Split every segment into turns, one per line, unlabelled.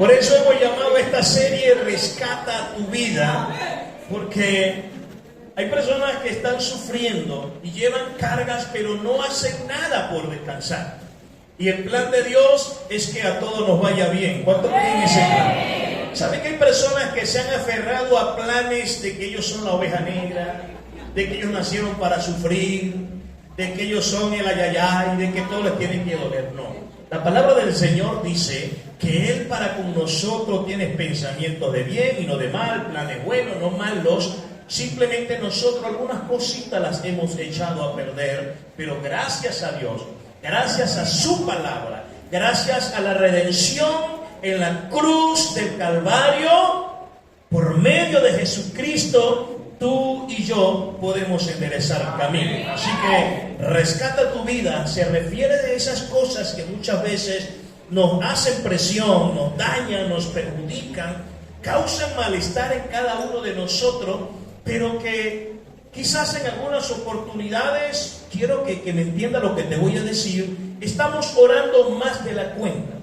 Por eso hemos llamado a esta serie Rescata tu vida, porque hay personas que están sufriendo y llevan cargas, pero no hacen nada por descansar. Y el plan de Dios es que a todos nos vaya bien. ¿Cuánto creen ese plan? ¿Saben que hay personas que se han aferrado a planes de que ellos son la oveja negra, de que ellos nacieron para sufrir, de que ellos son el ayayay, de que todo les tiene que doler? No. La palabra del Señor dice que Él para con nosotros tiene pensamientos de bien y no de mal, planes buenos, no malos. Simplemente nosotros algunas cositas las hemos echado a perder, pero gracias a Dios, gracias a su palabra, gracias a la redención en la cruz del Calvario, por medio de Jesucristo, tú y yo podemos enderezar el camino. Así que rescata tu vida se refiere de esas cosas que muchas veces nos hacen presión, nos dañan, nos perjudican, causan malestar en cada uno de nosotros, pero que quizás en algunas oportunidades, quiero que me entienda lo que te voy a decir, estamos orando más de la cuenta.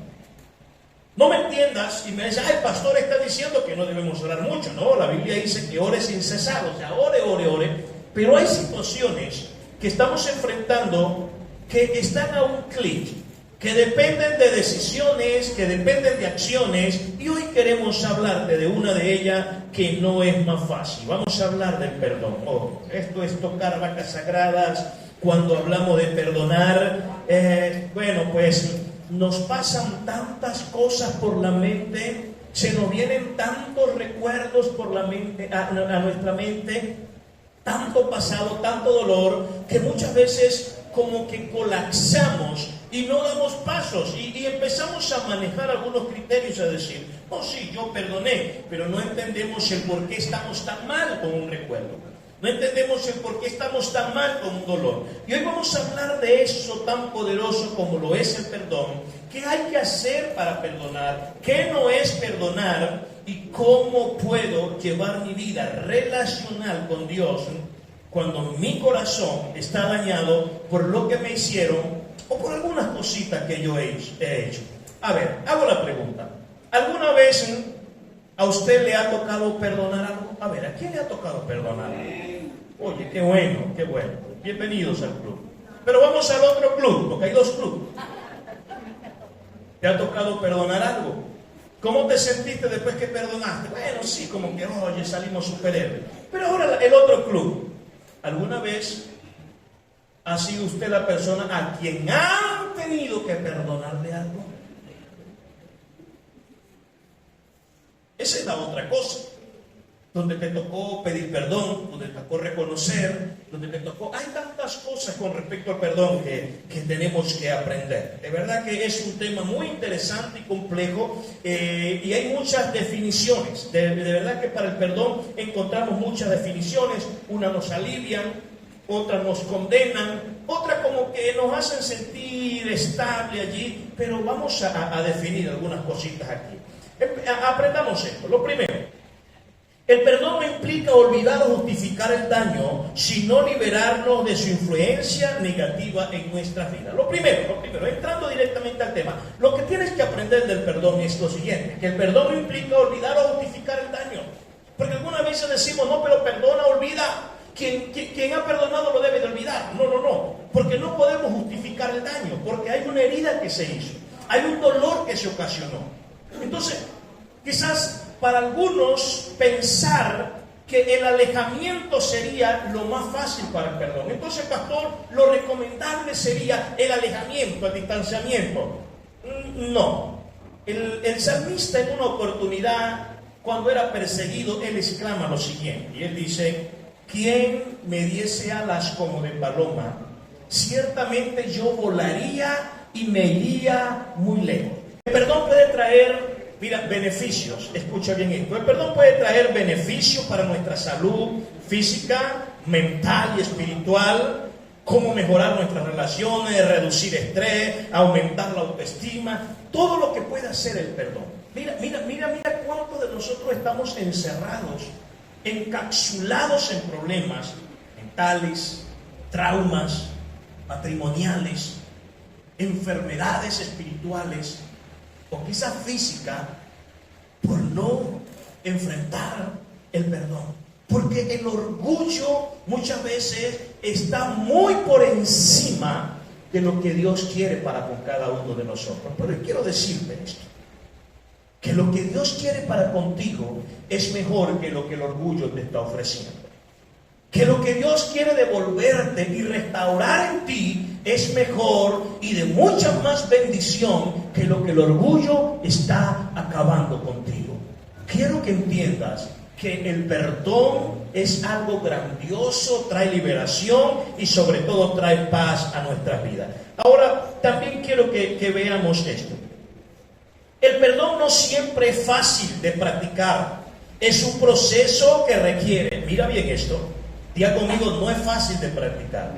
No me entiendas y me dices, el pastor está diciendo que no debemos orar mucho. No, la Biblia dice que ore sin cesar, o sea, ore. Pero hay situaciones que estamos enfrentando que están a un clic, que dependen de decisiones, que dependen de acciones, y hoy queremos hablarte de una de ellas que no es más fácil. Vamos a hablar del perdón. Esto es tocar vacas sagradas cuando hablamos de perdonar. Pues nos pasan tantas cosas por la mente, se nos vienen tantos recuerdos por la mente, a nuestra mente, tanto pasado, tanto dolor, que muchas veces como que colapsamos y no damos pasos y empezamos a manejar algunos criterios, a decir, sí, yo perdoné, pero no entendemos el por qué estamos tan mal con un recuerdo. No entendemos el por qué estamos tan mal con un dolor. Y hoy vamos a hablar de eso tan poderoso como lo es el perdón. ¿Qué hay que hacer para perdonar? ¿Qué no es perdonar? ¿Y cómo puedo llevar mi vida relacional con Dios cuando mi corazón está dañado por lo que me hicieron o por algunas cositas que yo he hecho? A ver, hago la pregunta. ¿Alguna vez a usted le ha tocado perdonar algo? A ver, ¿a quién le ha tocado perdonar algo? Oye, qué bueno, qué bueno. Bienvenidos al club. Pero vamos al otro club, porque hay dos clubes. ¿Te ha tocado perdonar algo? ¿Cómo te sentiste después que perdonaste? Bueno, sí, como que, oye, salimos superhéroes. Pero ahora el otro club. ¿Alguna vez ha sido usted la persona a quien han tenido que perdonarle algo? Esa es la otra cosa. Donde te tocó pedir perdón, donde te tocó reconocer, donde te tocó... Hay tantas cosas con respecto al perdón que tenemos que aprender. De verdad que es un tema muy interesante y complejo, y hay muchas definiciones. De verdad que para el perdón encontramos muchas definiciones. Unas nos alivian, otras nos condenan, otras como que nos hacen sentir estable allí, pero vamos a definir algunas cositas aquí. Aprendamos esto. Lo primero, el perdón no implica olvidar o justificar el daño, sino liberarnos de su influencia negativa en nuestras vidas. Lo primero, entrando directamente al tema, lo que tienes que aprender del perdón es lo siguiente, que el perdón no implica olvidar o justificar el daño. Porque algunas veces decimos, no, pero perdona, olvida. Quien ha perdonado lo debe de olvidar. No, porque no podemos justificar el daño, porque hay una herida que se hizo, hay un dolor que se ocasionó. Entonces, quizás para algunos pensar que el alejamiento sería lo más fácil para el perdón. Entonces, pastor, lo recomendable sería el alejamiento, el distanciamiento. No. El salmista en una oportunidad, cuando era perseguido, él exclama lo siguiente. Y él dice, ¿quién me diese alas como de paloma? Ciertamente yo volaría y me iría muy lejos. El perdón puede traer... beneficios, escucha bien esto. El perdón puede traer beneficios para nuestra salud física, mental y espiritual, cómo mejorar nuestras relaciones, reducir estrés, aumentar la autoestima, todo lo que puede hacer el perdón. Mira cuántos de nosotros estamos encerrados, encapsulados en problemas mentales, traumas, matrimoniales, enfermedades espirituales, o quizás física, por no enfrentar el perdón. Porque el orgullo muchas veces está muy por encima de lo que Dios quiere para con cada uno de nosotros. Pero yo quiero decirte esto, que lo que Dios quiere para contigo es mejor que lo que el orgullo te está ofreciendo. Que lo que Dios quiere devolverte y restaurar en ti es mejor y de mucha más bendición que lo que el orgullo está acabando contigo. Quiero que entiendas que el perdón es algo grandioso, trae liberación y sobre todo trae paz a nuestras vidas. Ahora, también quiero que veamos esto. El perdón no siempre es fácil de practicar. Es un proceso que requiere, mira bien esto, diga conmigo, no es fácil de practicar.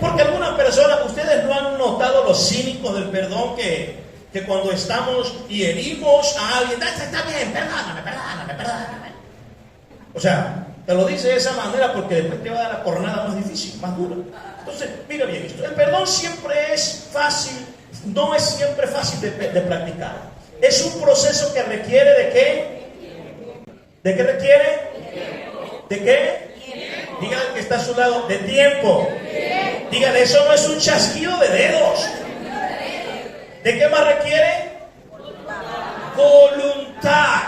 Porque algunas personas, ustedes no han notado los cínicos del perdón que cuando estamos y herimos a alguien, está bien, perdóname. O sea, te lo dice de esa manera porque después te va a dar la cornada más difícil, más dura. Entonces, mira bien esto. El perdón siempre es fácil, no es siempre fácil de practicar. Es un proceso que requiere ¿de qué? ¿De qué requiere? ¿De qué? Dígale al que está a su lado, de tiempo. Dígale, eso no es un chasquido de dedos. ¿De qué más requiere? Voluntad.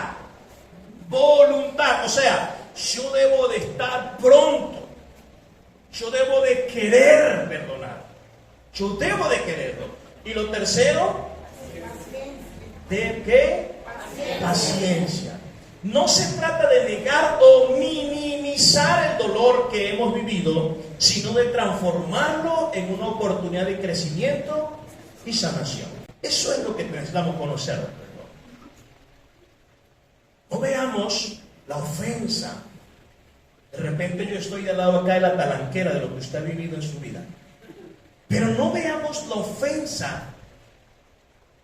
O sea, yo debo de estar pronto. Yo debo de querer perdonar. Yo debo de quererlo. Y lo tercero, ¿de qué? Paciencia. No se trata de negar o minimizar el dolor que hemos vivido, sino de transformarlo en una oportunidad de crecimiento y sanación. Eso es lo que necesitamos conocer. No veamos la ofensa. De repente yo estoy al lado acá de la talanquera de lo que usted ha vivido en su vida. Pero no veamos la ofensa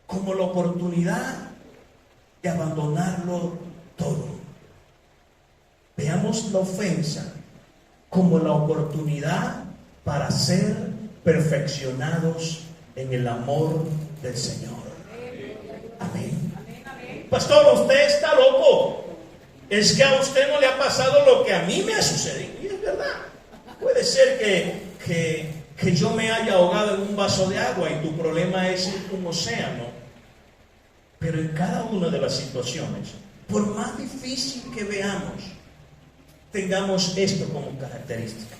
como la oportunidad de abandonarlo todo. Veamos la ofensa como la oportunidad para ser perfeccionados en el amor del Señor. Amén. Pastor, usted está loco. Es que a usted no le ha pasado lo que a mí me ha sucedido. Y es verdad. Puede ser que yo me haya ahogado en un vaso de agua y tu problema es un océano. Pero en cada una de las situaciones, por más difícil que veamos, tengamos esto como características.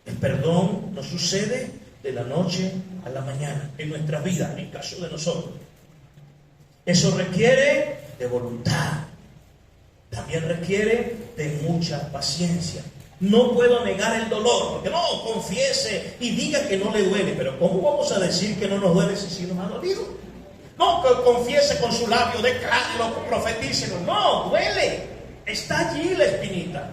El perdón no sucede de la noche a la mañana en nuestra vida, en el caso de nosotros. Eso requiere de voluntad. También requiere de mucha paciencia. No puedo negar el dolor, porque no, confiese y diga que no le duele. Pero ¿cómo vamos a decir que no nos duele si sí nos ha dolido? No, que confiese con su labio, declárelo, profetícelo. No, duele. Está allí la espinita.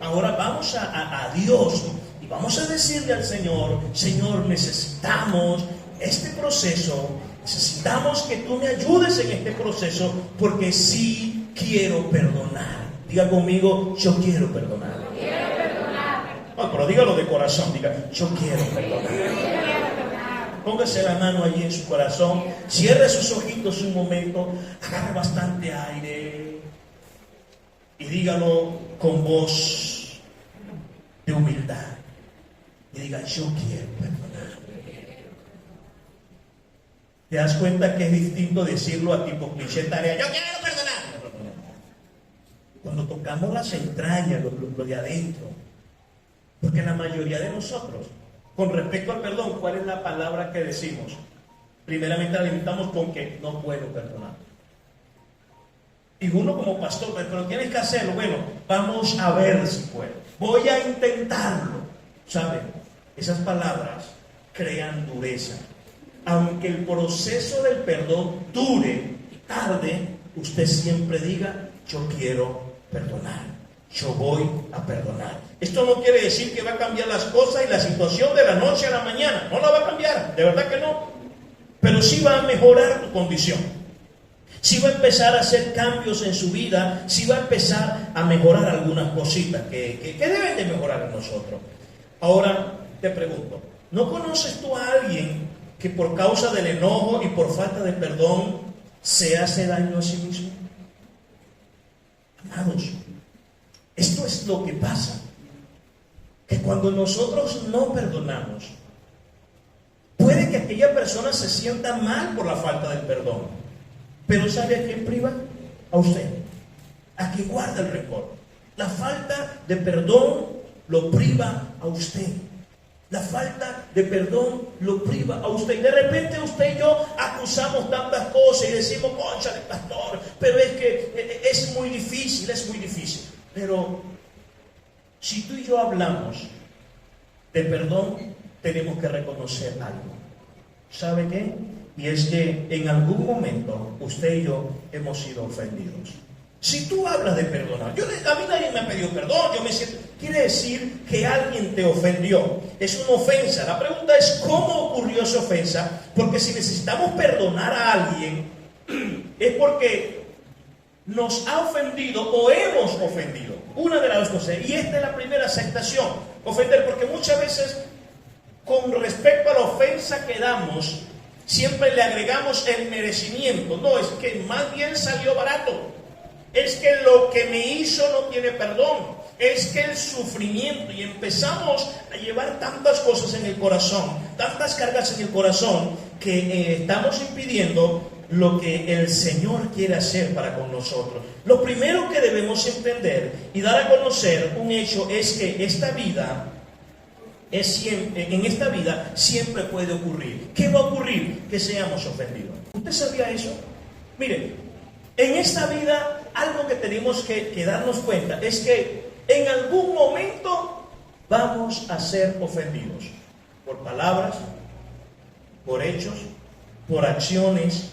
Ahora vamos a Dios y vamos a decirle al Señor, Señor, necesitamos este proceso, necesitamos que tú me ayudes en este proceso, porque sí quiero perdonar. Diga conmigo, yo quiero perdonar.
Quiero perdonar.
No, pero dígalo de corazón, diga, yo quiero perdonar. Póngase la mano allí en su corazón, cierre sus ojitos un momento, agarre bastante aire y dígalo con voz de humildad. Y diga, yo quiero perdonar. ¿Te das cuenta que es distinto decirlo a tipo cliché tarea? Yo quiero perdonar. Cuando tocamos las entrañas, lo de adentro. Porque la mayoría de nosotros, con respecto al perdón, ¿cuál es la palabra que decimos? Primeramente la limitamos con que no puedo perdonar. Y uno como pastor, pero tienes que hacerlo. Bueno, vamos a ver si puedo. Voy a intentarlo. ¿Saben? Esas palabras crean dureza. Aunque el proceso del perdón dure y tarde, usted siempre diga, yo quiero perdonar. Yo voy a perdonar. Esto no quiere decir que va a cambiar las cosas y la situación de la noche a la mañana. No la va a cambiar, de verdad que no. Pero sí va a mejorar tu condición. Sí va a empezar a hacer cambios en su vida. Sí va a empezar a mejorar algunas cositas que deben de mejorar en nosotros. Ahora te pregunto, ¿no conoces tú a alguien que por causa del enojo y por falta de perdón se hace daño a sí mismo? Amados, esto es lo que pasa, que cuando nosotros no perdonamos, puede que aquella persona se sienta mal por la falta del perdón, pero ¿sabe a quién priva? A usted, a quien guarda el rencor. La falta de perdón lo priva a usted. La falta de perdón lo priva a usted. Y de repente usted y yo acusamos tantas cosas y decimos, cónchale, pastor, pero es que es muy difícil, es muy difícil. Pero si tú y yo hablamos de perdón, tenemos que reconocer algo. ¿Sabe qué? Y es que en algún momento usted y yo hemos sido ofendidos. Si tú hablas de perdonar, a mí nadie me ha pedido perdón, yo me siento, quiere decir que alguien te ofendió, es una ofensa. La pregunta es ¿cómo ocurrió esa ofensa? Porque si necesitamos perdonar a alguien, es porque nos ha ofendido o hemos ofendido. Una de las dos cosas, y esta es la primera aceptación, ofender, porque muchas veces con respecto a la ofensa que damos, siempre le agregamos el merecimiento. No, es que más bien salió barato. Es que lo que me hizo no tiene perdón. Es que el sufrimiento, y empezamos a llevar tantas cosas en el corazón, tantas cargas en el corazón, que estamos impidiendo lo que el Señor quiere hacer para con nosotros. Lo primero que debemos entender y dar a conocer un hecho es que en esta vida siempre puede ocurrir. ¿Qué va a ocurrir? Que seamos ofendidos. ¿Usted sabía eso? Mire, en esta vida algo que tenemos que darnos cuenta es que en algún momento vamos a ser ofendidos por palabras, por hechos, por acciones,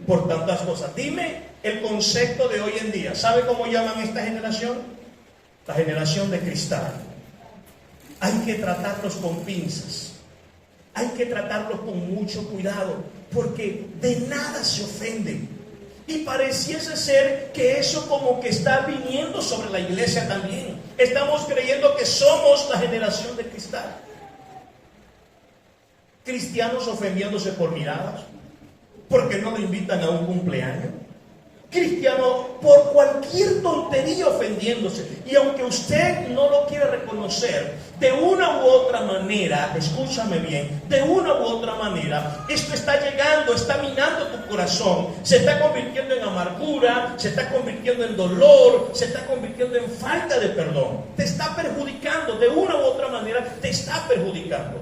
por tantas cosas. Dime el concepto de hoy en día. ¿Sabe cómo llaman esta generación? La generación de cristal. Hay que tratarlos con pinzas. Hay que tratarlos con mucho cuidado, porque de nada se ofenden. Y pareciese ser que eso como que está viniendo sobre la iglesia también. Estamos creyendo que somos la generación de cristal. Cristianos ofendiéndose por miradas, porque no le invitan a un cumpleaños. Cristiano por cualquier tontería ofendiéndose. Y aunque usted no lo quiera reconocer, de una u otra manera, escúchame bien, de una u otra manera, esto está llegando, está minando tu corazón, se está convirtiendo en amargura, se está convirtiendo en dolor, se está convirtiendo en falta de perdón. Te está perjudicando, de una u otra manera, te está perjudicando.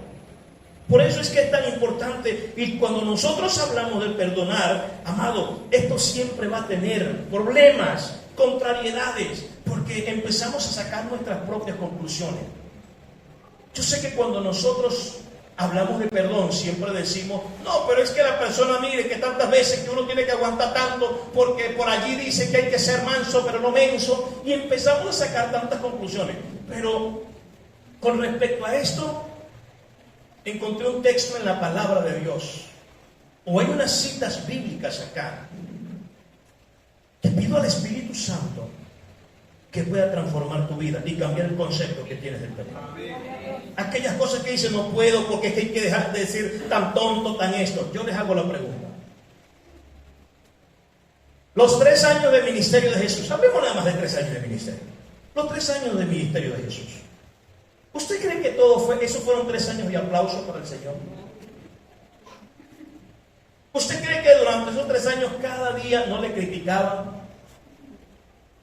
Por eso es que es tan importante, y cuando nosotros hablamos de perdonar, amado, esto siempre va a tener problemas, contrariedades, porque empezamos a sacar nuestras propias conclusiones. Yo sé que cuando nosotros hablamos de perdón, siempre decimos, no, pero es que la persona, mire, que tantas veces que uno tiene que aguantar tanto, porque por allí dice que hay que ser manso, pero no menso, y empezamos a sacar tantas conclusiones. Pero con respecto a esto, encontré un texto en la palabra de Dios, o hay unas citas bíblicas acá. Te pido al Espíritu Santo que pueda transformar tu vida y cambiar el concepto que tienes del perdón. Aquellas cosas que dicen no puedo porque es que hay que dejar de decir tan tonto, tan esto. Yo les hago la pregunta. Los 3 años de ministerio de Jesús, hablemos nada más de 3 años de ministerio. Los 3 años de ministerio de Jesús. ¿Usted cree que eso fueron 3 años de aplauso para el Señor? ¿Usted cree que durante esos 3 años cada día no le criticaban?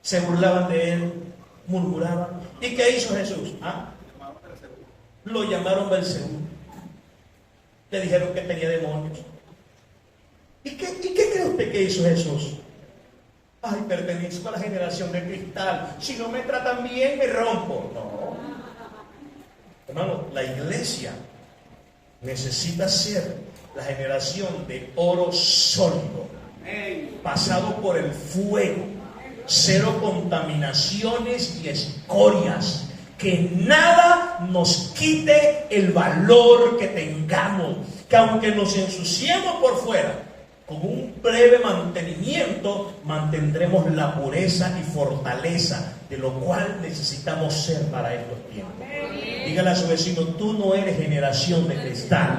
Se burlaban de él, murmuraban. ¿Y qué hizo Jesús? Lo llamaron Belcebú. Le dijeron que tenía demonios. ¿Y qué cree usted que hizo Jesús? Ay, pertenezco a la generación de cristal. Si no me tratan bien, me rompo. No. Hermano, la iglesia necesita ser la generación de oro sólido, pasado por el fuego, 0 contaminaciones y escorias, que nada nos quite el valor que tengamos, que aunque nos ensuciemos por fuera, con un breve mantenimiento mantendremos la pureza y fortaleza de lo cual necesitamos ser para estos tiempos. Dígale a su vecino, tú no eres generación de cristal,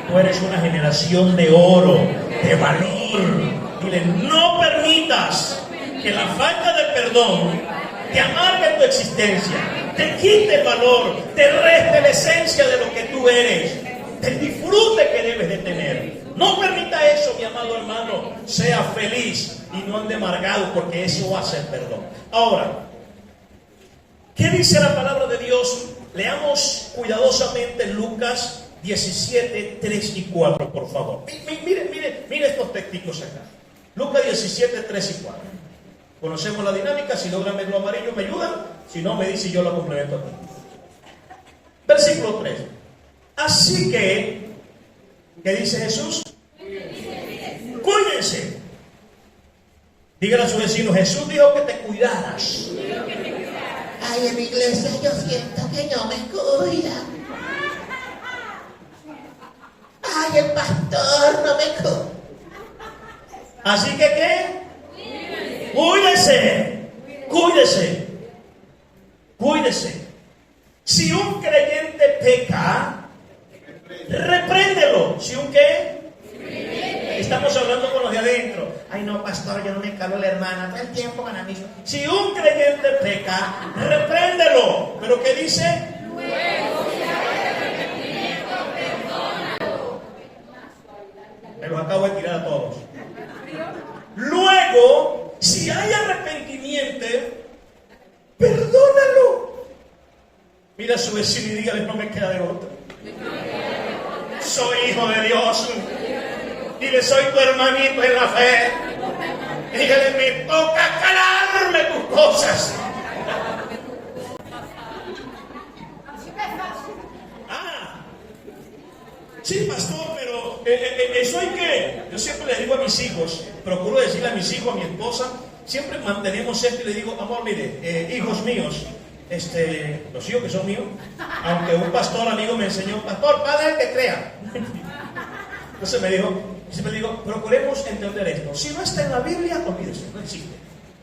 tú eres una generación de oro, de valor. Dile, no permitas que la falta de perdón te amargue tu existencia, te quite el valor, te reste la esencia de lo que tú eres, el disfrute que debes de tener. No permita eso, mi amado hermano. Sea feliz y no ande amargado, porque eso hace el perdón. Ahora, ¿qué dice la palabra de Dios? Leamos cuidadosamente Lucas 17, 3 y 4, por favor. Mire estos textos acá. Lucas 17, 3 y 4. Conocemos la dinámica. Si logran ver lo amarillo, me ayudan. Si no, me dice y yo lo complemento aquí. Versículo 3. Así que, ¿qué dice Jesús? Cuídense. Dígale a su vecino: Jesús dijo que te cuidaras.
Ay, en mi iglesia yo siento que no me cuida. Ay, el pastor no me cuida.
Así que, ¿qué? Cuídese. Cuídese. Cuídese. Si un creyente peca, repréndelo. ¿Si un qué? Estamos hablando con los de adentro. Ay, no, pastor, yo no me calo a la hermana todo el tiempo con la misma. Si un creyente peca, repréndelo. ¿Pero qué dice? Luego, si hay arrepentimiento, perdónalo. Me los acabo de tirar a todos. Luego, si hay arrepentimiento, perdónalo. Mira a su vecino y dígale: no me queda de otra. Soy hijo de Dios. Dile: soy tu hermanito en la fe. Dígale: me toca calarme tus cosas. Sí, pastor, pero eso hay que... Yo siempre le digo a mis hijos, procuro decirle a mis hijos, a mi esposa, siempre mantenemos esto y le digo: amor, mire, hijos míos, los hijos que son míos, aunque un pastor amigo me enseñó: pastor, padre el que crea. Entonces siempre digo, procuremos entender esto. Si no está en la Biblia, olvídese, no existe.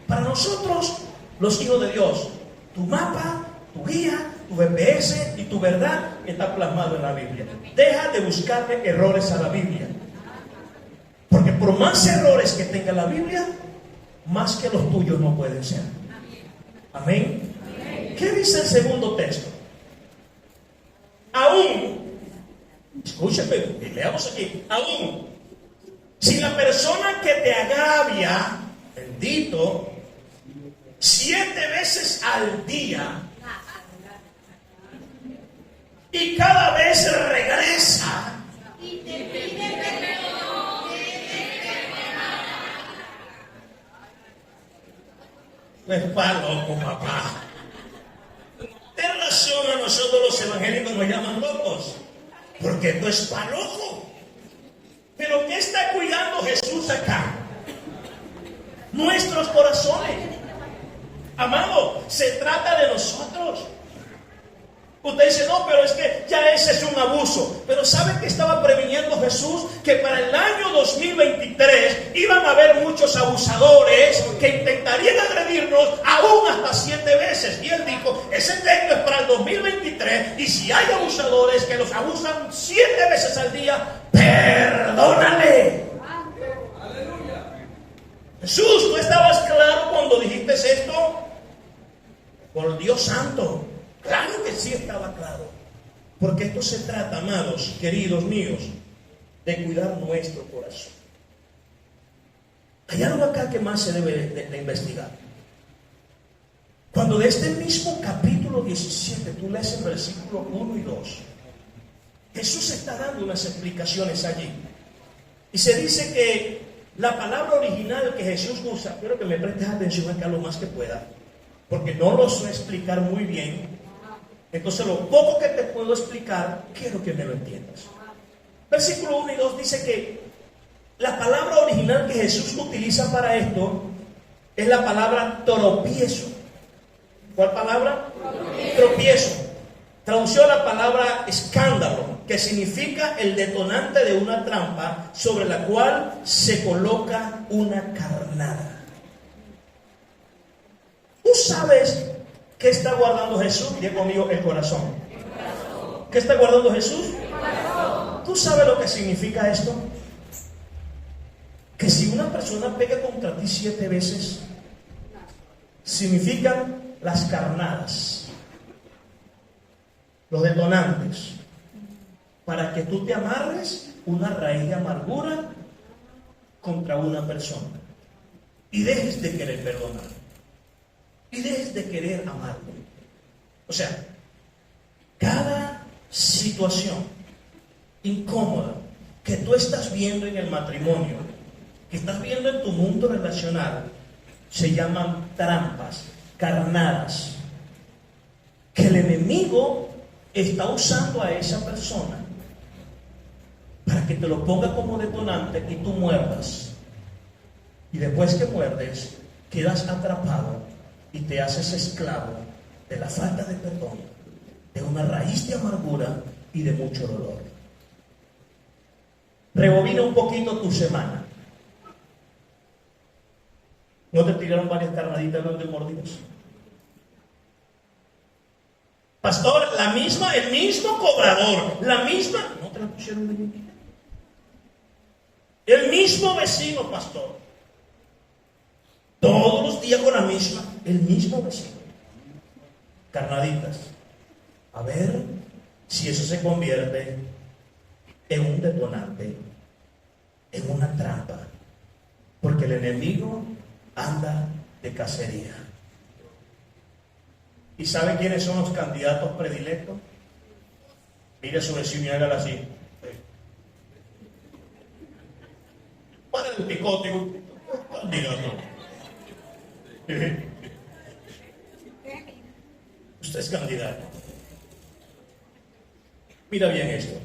Para nosotros, los hijos de Dios, tu mapa, tu guía, tu GPS y tu verdad está plasmado en la Biblia. Deja de buscarle errores a la Biblia, porque por más errores que tenga la Biblia, más que los tuyos no pueden ser. Amén. ¿Qué dice el segundo texto? Aún, escúchame, leamos aquí. Aún, si la persona que te agravia, bendito, 7 veces al día, y cada vez regresa y te pide perdón, pues pa' loco, papá. De razón a nosotros los evangélicos nos llaman locos, porque esto es pa' loco. Pero ¿qué está cuidando Jesús acá? Nuestros corazones. Amado, se trata de nosotros. Usted dice: no, pero es que ya ese es un abuso. Pero ¿sabe qué estaba previniendo Jesús? Que para el año 2023 iban a haber muchos abusadores que intentarían agredirnos aún hasta 7 veces. Y él dijo: ese texto es para el 2023. Y si hay abusadores que los abusan 7 veces al día, perdónale. Jesús, ¿tú estabas claro cuando dijiste esto? Por Dios santo. Claro que sí estaba claro. Porque esto se trata, amados, queridos míos, de cuidar nuestro corazón. Hay algo acá que más se debe de investigar. Cuando de este mismo capítulo 17 tú lees el versículo 1 y 2, Jesús está dando unas explicaciones allí. Y se dice que la palabra original que Jesús usa, quiero que me prestes atención acá lo más que pueda, porque no lo sé explicar muy bien. Entonces lo poco que te puedo explicar, quiero que me lo entiendas. Versículo 1 y 2 dice que la palabra original que Jesús utiliza para esto es la palabra tropiezo. ¿Cuál palabra? Tropiezo. Tradució la palabra escándalo, que significa el detonante de una trampa sobre la cual se coloca una carnada. ¿Tú sabes qué está guardando Jesús? Diga conmigo: el corazón. ¿Qué está guardando Jesús? El corazón. ¿Tú sabes lo que significa esto? Que si una persona peca contra ti 7 veces, significan las carnadas, los detonantes, para que tú te amarres una raíz de amargura contra una persona y dejes de querer perdonar y dejes de querer amarlo. O sea, cada situación incómoda que tú estás viendo en el matrimonio, que estás viendo en tu mundo relacional, se llaman trampas, carnadas, que el enemigo está usando a esa persona para que te lo ponga como detonante y tú muerdas. Y después que muerdes, quedas atrapado y te haces esclavo de la falta de perdón, de una raíz de amargura y de mucho dolor. Rebobina un poquito tu semana. ¿No te tiraron varias carnaditas de mordidas? Pastor, el mismo cobrador, la misma, no te la pusieron de mí. El mismo vecino, pastor. Todos los días con la misma, el mismo vecino. Carnaditas. A ver si eso se convierte en un detonante, en una trampa. Porque el enemigo anda de cacería. ¿Y sabe quiénes son los candidatos predilectos? Mire a su vecino y hágala así. Para el picote, candidato. Usted es candidato. Mira bien esto.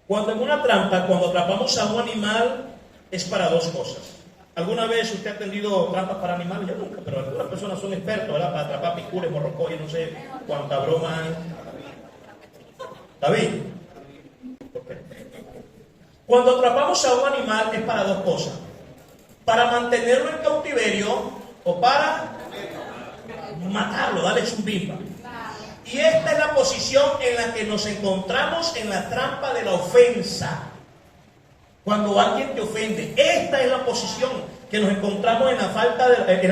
Cuando en una trampa, cuando atrapamos a un animal, es para dos cosas. ¿Alguna vez usted ha atendido trampas para animales? Yo nunca, pero algunas personas son expertos, ¿verdad? Para atrapar picures, morrocoyes, no sé cuánta broma hay. David. Cuando atrapamos a un animal es para dos cosas. Para mantenerlo en cautiverio o para matarlo, darle su bimba. Y esta es la posición en la que nos encontramos en la trampa de la ofensa. Cuando alguien te ofende, esta es la posición que nos encontramos en la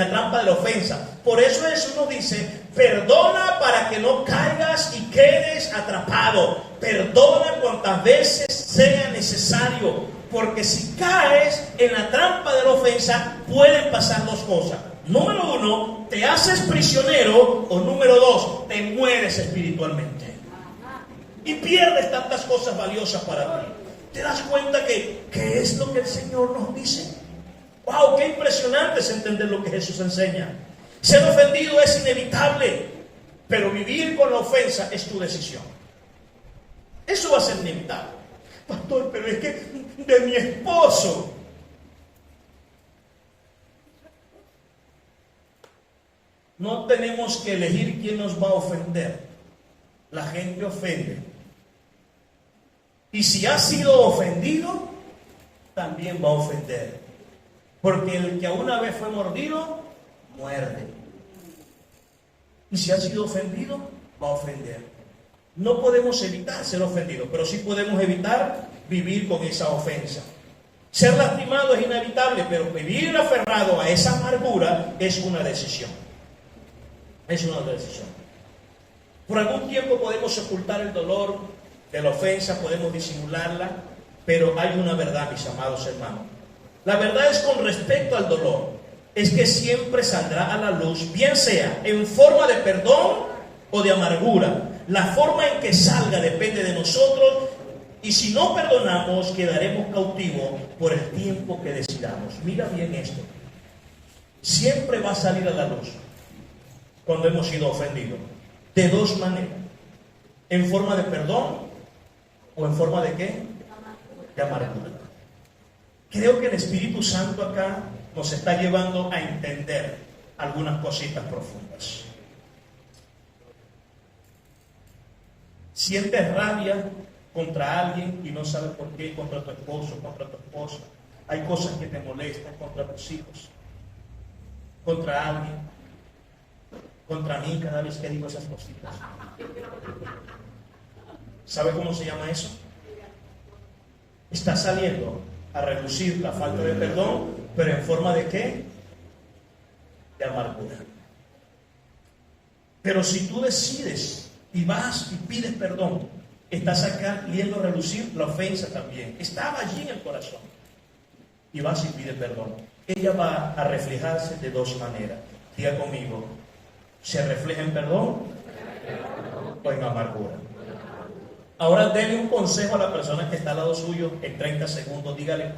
trampa de la ofensa. Por eso Jesús nos dice, perdona para que no caigas y quedes atrapado. Perdona cuantas veces sea necesario, porque si caes en la trampa de la ofensa, pueden pasar dos cosas. Número uno, te haces prisionero, o número dos, te mueres espiritualmente. Y pierdes tantas cosas valiosas para ti. ¿Te das cuenta que es lo que el Señor nos dice? ¡Wow! ¡Qué impresionante es entender lo que Jesús enseña! Ser ofendido es inevitable, pero vivir con la ofensa es tu decisión. Eso va a ser inevitable. Pastor, pero es que de mi esposo. No tenemos que elegir quién nos va a ofender. La gente ofende. Y si ha sido ofendido, también va a ofender. Porque el que una vez fue mordido, muerde. Y si ha sido ofendido, va a ofender. No podemos evitar ser ofendidos, pero sí podemos evitar vivir con esa ofensa. Ser lastimado es inevitable, pero vivir aferrado a esa amargura es una decisión. Es una decisión. Por algún tiempo podemos ocultar el dolor de la ofensa, podemos disimularla, pero hay una verdad, mis amados hermanos. La verdad es con respecto al dolor, es que siempre saldrá a la luz, bien sea en forma de perdón o de amargura. La forma en que salga depende de nosotros, y si no perdonamos, quedaremos cautivos por el tiempo que decidamos. Mira bien esto. Siempre va a salir a la luz cuando hemos sido ofendidos, de dos maneras: en forma de perdón o en forma de ¿qué? De amargura. Creo que el Espíritu Santo acá nos está llevando a entender algunas cositas profundas. Sientes rabia contra alguien y no sabes por qué, contra tu esposo, contra tu esposa. Hay cosas que te molestan contra tus hijos, contra alguien, contra mí cada vez que digo esas cositas. ¿Sabe cómo se llama eso? Está saliendo a relucir la falta de perdón, pero en forma de ¿qué? De amargura. Pero si tú decides y vas y pides perdón, estás acá viendo relucir la ofensa también. Estaba allí en el corazón. Y vas y pides perdón. Ella va a reflejarse de dos maneras. Diga conmigo, ¿se refleja en perdón o en amargura? Ahora déle un consejo a la persona que está al lado suyo en 30 segundos. Dígale,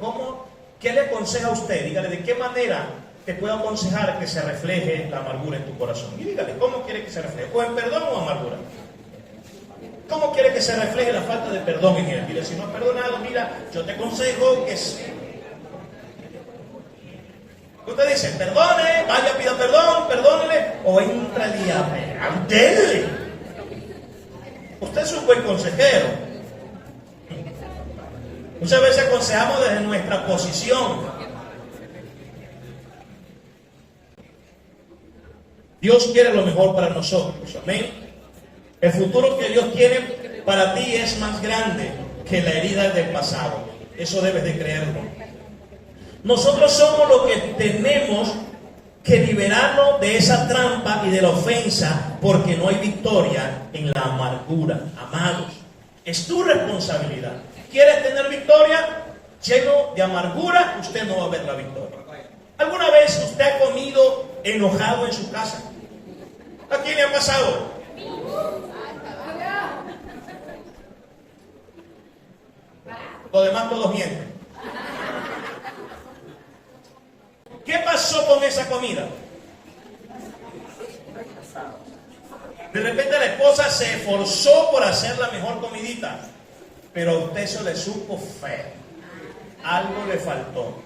¿qué le aconseja a usted? Dígale, ¿de qué manera te puedo aconsejar que se refleje la amargura en tu corazón? Y dígale, ¿cómo quiere que se refleje? ¿O en perdón o amargura? ¿Cómo quiere que se refleje la falta de perdón en él? Dile, si no has perdonado, mira, yo te aconsejo que... Usted dice, perdone, vaya, pida perdón, perdónele, o entra el diablo, dele. Usted es un buen consejero. Muchas veces aconsejamos desde nuestra posición. Dios quiere lo mejor para nosotros, amén. El futuro que Dios tiene para ti es más grande que la herida del pasado. Eso debes de creerlo. Nosotros somos los que tenemos que liberarnos de esa trampa y de la ofensa, porque no hay victoria en la amargura. Amados, es tu responsabilidad. ¿Quieres tener victoria? Lleno de amargura, usted no va a ver la victoria. ¿Alguna vez usted ha comido enojado en su casa? ¿A quién le ha pasado? Los demás todos mienten. ¿Qué pasó con esa comida? De repente la esposa se esforzó por hacer la mejor comidita, pero a usted eso le supo feo. Algo le faltó.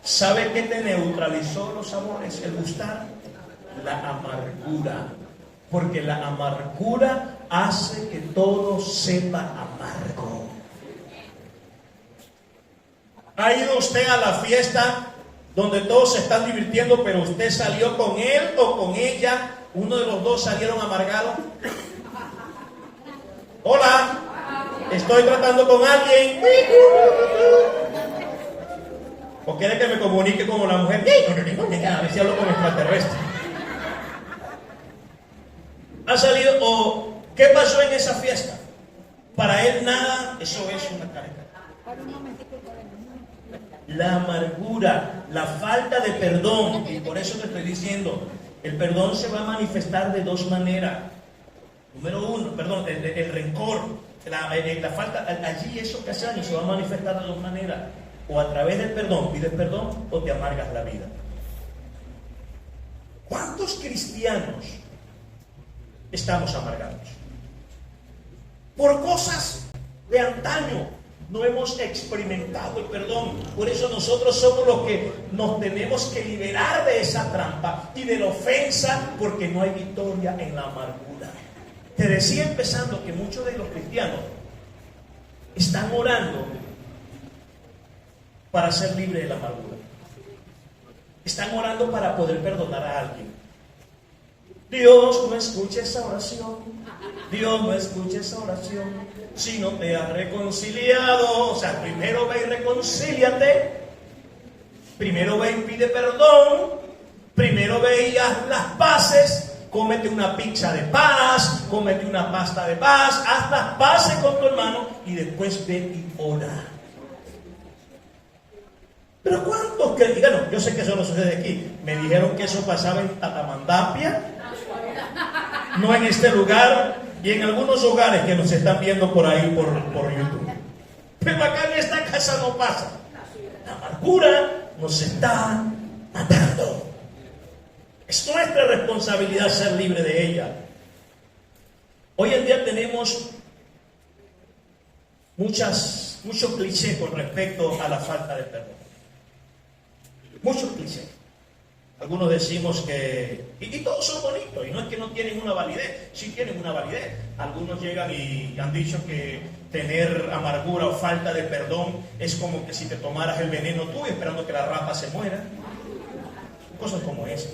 ¿Sabe qué te neutralizó los sabores? El gustar. La amargura. Porque la amargura hace que todo sepa amargo. ¿Ha ido usted a la fiesta donde todos se están divirtiendo, pero usted salió con él o con ella? Uno de los dos salieron amargados. Hola, estoy tratando con alguien. ¿O quiere que me comunique con la mujer? A ver si hablo con extraterrestre. ¿Ha salido o qué pasó en esa fiesta? Para él nada, eso es una carga. La amargura, la falta de perdón, y por eso te estoy diciendo, el perdón se va a manifestar de dos maneras. Número uno, perdón, el rencor, la falta, allí eso que hace se va a manifestar de dos maneras. O a través del perdón pides perdón o te amargas la vida. ¿Cuántos cristianos estamos amargados? Por cosas de antaño. No hemos experimentado el perdón. Por eso nosotros somos los que nos tenemos que liberar de esa trampa y de la ofensa, porque no hay victoria en la amargura. Te decía empezando que muchos de los cristianos están orando para ser libres de la amargura. Están orando para poder perdonar a alguien. Dios, no escuche esa oración. Dios, no escuche esa oración. Si no te has reconciliado, o sea, primero ve y reconcíliate. Primero ve y pide perdón. Primero ve y haz las paces. Cómete una pizza de paz. Cómete una pasta de paz. Haz las paces con tu hermano y después ve y ora. Pero ¿cuántos que digan? Yo sé que eso no sucede aquí. Me dijeron que eso pasaba en Tatamandapia, no en este lugar, y en algunos hogares que nos están viendo por ahí por YouTube. Pero acá en esta casa no pasa. La amargura nos está matando. Es nuestra responsabilidad ser libre de ella. Hoy en día tenemos muchos clichés con respecto a la falta de perdón. Muchos clichés. Algunos decimos que... Y todos son bonitos. Y no es que no tienen una validez. Sí tienen una validez. Algunos llegan y han dicho que tener amargura o falta de perdón es como que si te tomaras el veneno tú esperando que la rata se muera. Cosas como esa.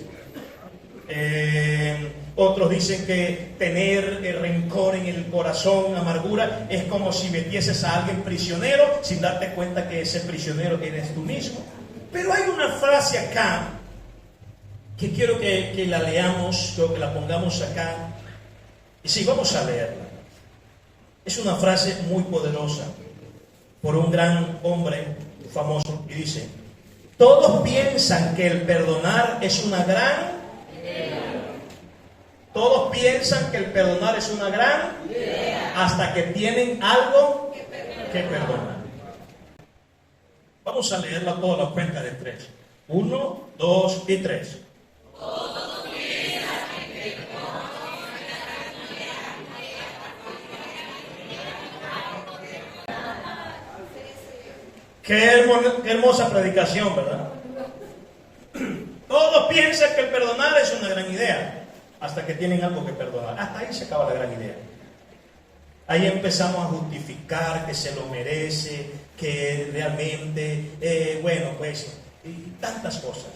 Otros dicen que tener rencor en el corazón, amargura, es como si metieses a alguien prisionero sin darte cuenta que ese prisionero eres tú mismo. Pero hay una frase acá que quiero que la leamos, quiero que la pongamos acá. Y sí, vamos a leerla. Es una frase muy poderosa por un gran hombre famoso y dice: todos piensan que el perdonar es una gran idea. Todos piensan que el perdonar es una gran idea hasta que tienen algo que perdonar. Vamos a leerla toda la cuenta de 3. 1, 2 y 3. Qué hermosa predicación, ¿verdad? Todos piensan que el perdonar es una gran idea hasta que tienen algo que perdonar. Hasta ahí se acaba la gran idea. Ahí empezamos a justificar que se lo merece, que realmente, bueno, pues, y tantas cosas.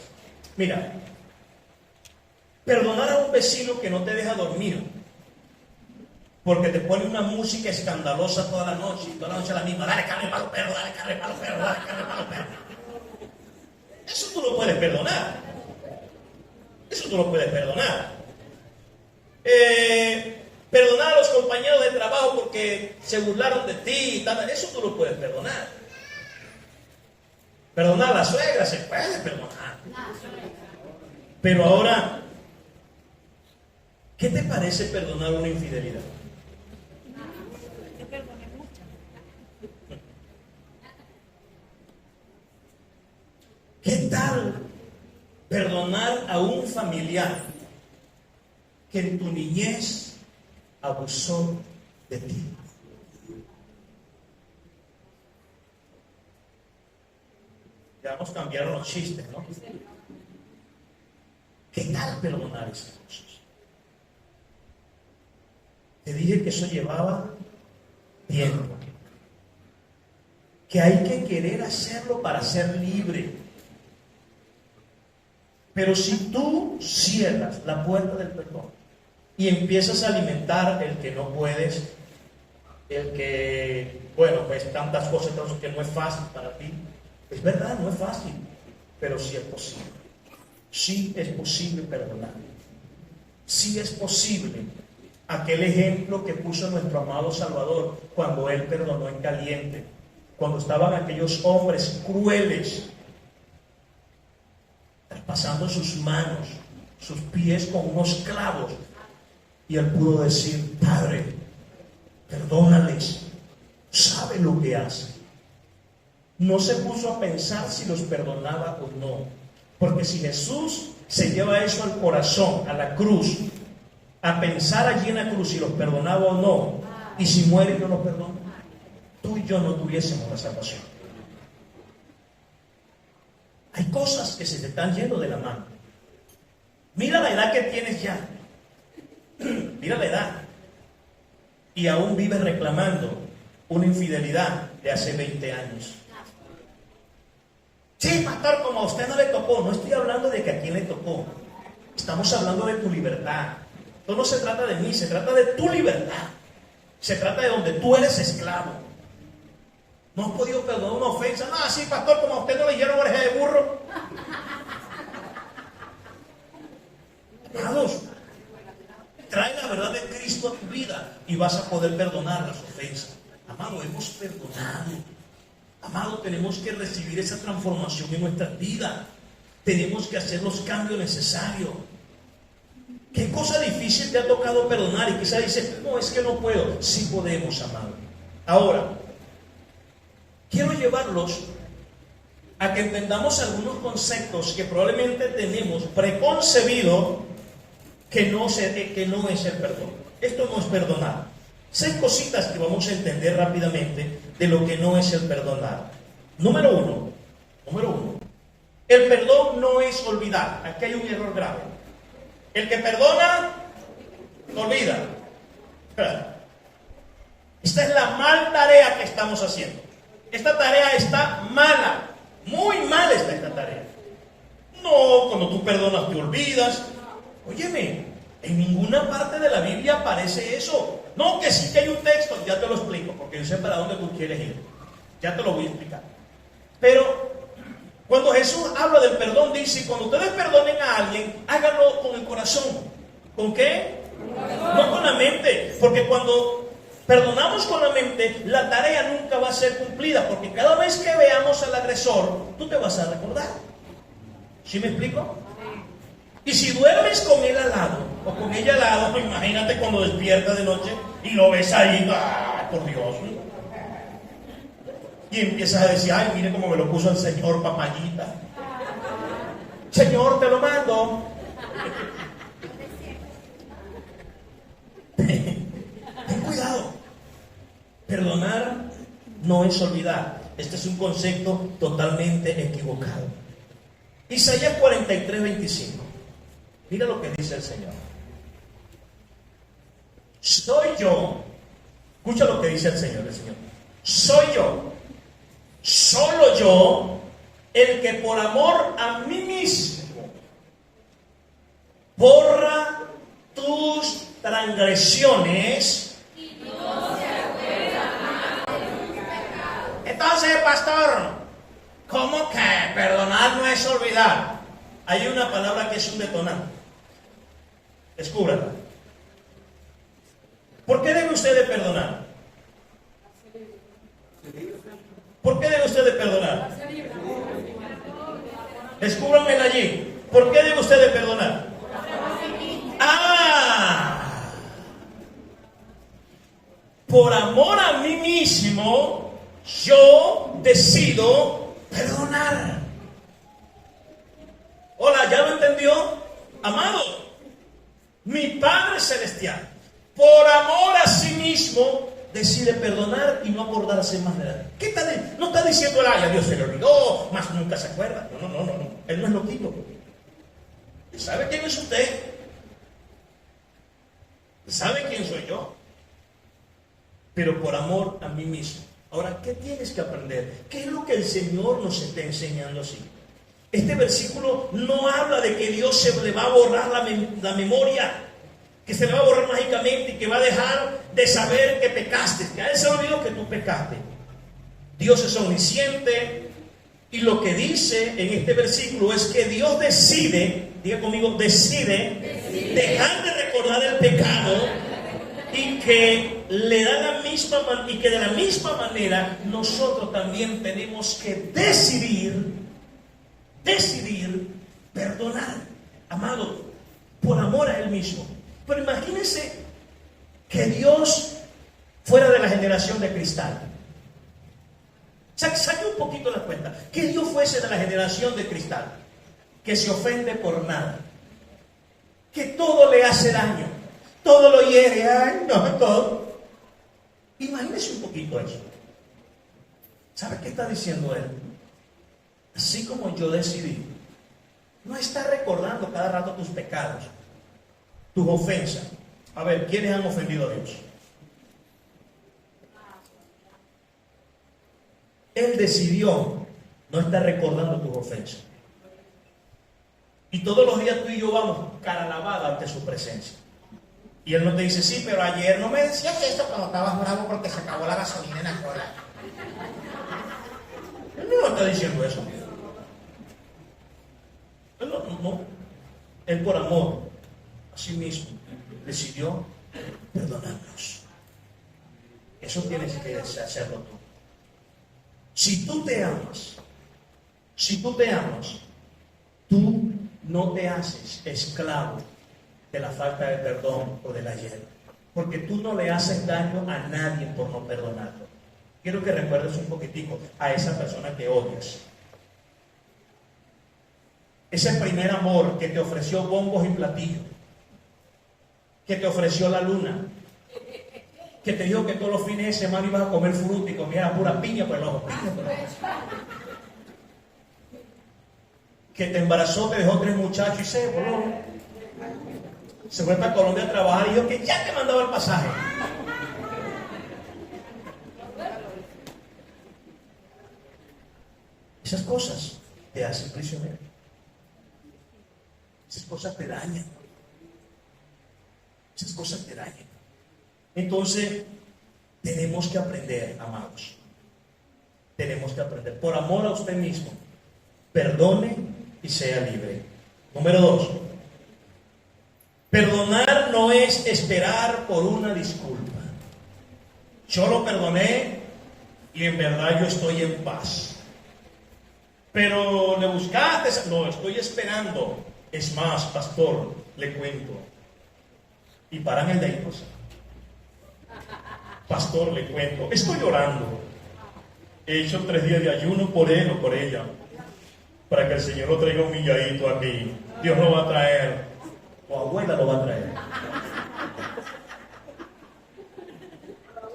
Mira, perdonar a un vecino que no te deja dormir, porque te pone una música escandalosa toda la noche, y toda la noche la misma: dale carne para los perros, dale carne para los perros, dale carne para los perros. Eso tú lo puedes perdonar. Eso tú lo puedes perdonar. Perdonar a los compañeros de trabajo porque se burlaron de ti y tal, eso tú lo puedes perdonar. Perdonar a la suegra se puede perdonar. Pero ahora, ¿qué te parece perdonar una infidelidad? ¿Qué tal perdonar a un familiar que en tu niñez abusó de ti? Ya nos cambiaron los chistes, ¿no? ¿Qué tal perdonar esas cosas? Te dije que eso llevaba tiempo, que hay que querer hacerlo para ser libre. Pero si tú cierras la puerta del perdón y empiezas a alimentar el que no puedes, el que, bueno, pues tantas cosas que no es fácil para ti, es verdad, no es fácil, pero sí es posible. Sí es posible perdonar. Sí es posible. Aquel ejemplo que puso nuestro amado Salvador cuando Él perdonó en caliente, cuando estaban aquellos hombres crueles pasando sus manos, sus pies con unos clavos, y Él pudo decir: Padre, perdónales, sabe lo que hace. No se puso a pensar si los perdonaba o no, porque si Jesús se lleva eso al corazón, a la cruz, a pensar allí en la cruz si los perdonaba o no, y si muere y no los perdona, tú y yo no tuviésemos la salvación. Hay cosas que se te están yendo de la mano. Mira la edad que tienes ya. Mira la edad. Y aún vives reclamando una infidelidad de hace 20 años. Sí, pastor, como a usted no le tocó. No estoy hablando de que a quién le tocó. Estamos hablando de tu libertad. Esto no se trata de mí, se trata de tu libertad. Se trata de donde tú eres esclavo. ¿No has podido perdonar una ofensa? No, sí, pastor, como a usted no le dieron oreja de burro. Amados, trae la verdad de Cristo a tu vida y vas a poder perdonar las ofensas. Amado, hemos perdonado. Amado, tenemos que recibir esa transformación en nuestra vida. Tenemos que hacer los cambios necesarios. ¿Qué cosa difícil te ha tocado perdonar? Y quizás dices: no, es que no puedo. Sí podemos, amado. Ahora, quiero llevarlos a que entendamos algunos conceptos que probablemente tenemos preconcebido que no es el perdón. Esto no es perdonar. 6 cositas que vamos a entender rápidamente de lo que no es el perdonar. Número uno, el perdón no es olvidar. Aquí hay un error grave. El que perdona, olvida. Esta es la mal tarea que estamos haciendo. Esta tarea está mala, muy mal está esta tarea. No, cuando tú perdonas te olvidas. Óyeme, en ninguna parte de la Biblia aparece eso. No, que sí que hay un texto, ya te lo explico, porque yo sé para dónde tú quieres ir. Ya te lo voy a explicar. Pero Cuando Jesús habla del perdón, dice, cuando ustedes perdonen a alguien, háganlo con el corazón. ¿Con qué? No con la mente. Porque cuando perdonamos con la mente, la tarea nunca va a ser cumplida. Porque cada vez que veamos al agresor, tú te vas a recordar. ¿Sí me explico? Y si duermes con él al lado, o con ella al lado, pues imagínate cuando despierta de noche y lo ves ahí, ¡ay, por Dios! Y empiezas a decir, ay, mire cómo me lo puso el Señor, papayita. Señor, te lo mando. Ten cuidado. Perdonar no es olvidar. Este es un concepto totalmente equivocado. Isaías 43:25. Mira lo que dice el Señor. Soy yo. Escucha lo que dice el Señor. Soy yo, solo yo, el que por amor a mí mismo borra tus transgresiones. Y no se acuerda más de tus pecados. Entonces, pastor, ¿cómo que perdonar no es olvidar? Hay una palabra que es un detonante. Descúbrala. ¿Por qué debe usted de perdonar? ¿Por qué debe usted de perdonar? Descúbramela allí. ¿Por qué debe usted de perdonar? Por amor a mí mismo, yo decido perdonar. Hola, ¿ya lo entendió? Amado, mi Padre Celestial, por amor a sí mismo, decide perdonar y no acordarse más de nada. ¿Qué está diciendo? No está diciendo, ay, a Dios se le olvidó, más nunca se acuerda. No. Él no es loquito. ¿Sabe quién es usted? ¿Sabe quién soy yo? Pero por amor a mí mismo. Ahora, ¿qué tienes que aprender? ¿Qué es lo que el Señor nos está enseñando así? Este versículo no habla de que Dios se le va a borrar la memoria, que se le va a borrar mágicamente y que va a dejar de saber que pecaste, que a Él se olvidó que tú pecaste. Dios es omnisciente y lo que dice en este versículo es que Dios decide, diga conmigo, decide dejar de recordar el pecado y que le da la misma y que de la misma manera nosotros también tenemos que decidir perdonar, amado, por amor a Él mismo. Pero imagínense que Dios fuera de la generación de cristal. Saque un poquito la cuenta. Que Dios fuese de la generación de cristal, que se ofende por nada, que todo le hace daño, todo lo hiere, ay, no, todo. Imagínense un poquito eso. ¿Sabe qué está diciendo Él? Así como yo decidí no estar recordando cada rato tus pecados, tus ofensas. A ver, ¿quiénes han ofendido a Dios? Él decidió no estar recordando tus ofensas. Y todos los días tú y yo vamos cara lavada ante su presencia. Y Él no te dice, sí, pero ayer no me decías esto cuando estabas bravo porque se acabó la gasolina en la cola. Él no está diciendo eso. Él no. Él por amor a sí mismo decidió perdonarnos. Eso tienes que hacerlo tú. Si tú te amas, tú no te haces esclavo de la falta de perdón o del ayer, porque tú no le haces daño a nadie por no perdonarlo. Quiero que recuerdes un poquitico a esa persona que odias. Ese primer amor que te ofreció bombos y platillos, que te ofreció la luna, que te dijo que todos los fines de semana ibas a comer fruta y comieras pura piña por el ojo. Que te embarazó, te dejó 3 muchachos y se voló. Se fue para Colombia a trabajar y dijo que ya te mandaba el pasaje. Esas cosas te hacen prisionero. Esas cosas te dañan. Esas cosas te dañan. Entonces, tenemos que aprender, amados. Tenemos que aprender. Por amor a usted mismo, perdone y sea libre. Número 2. Perdonar no es esperar por una disculpa. Yo lo perdoné y en verdad yo estoy en paz. Pero le buscaste, no, estoy esperando. Es más, pastor, le cuento. Y paran el de ahí, pues. Pastor, le cuento. Estoy orando. He hecho 3 días de ayuno por él o por ella, para que el Señor lo traiga humilladito aquí. Dios lo va a traer. O abuela lo va a traer.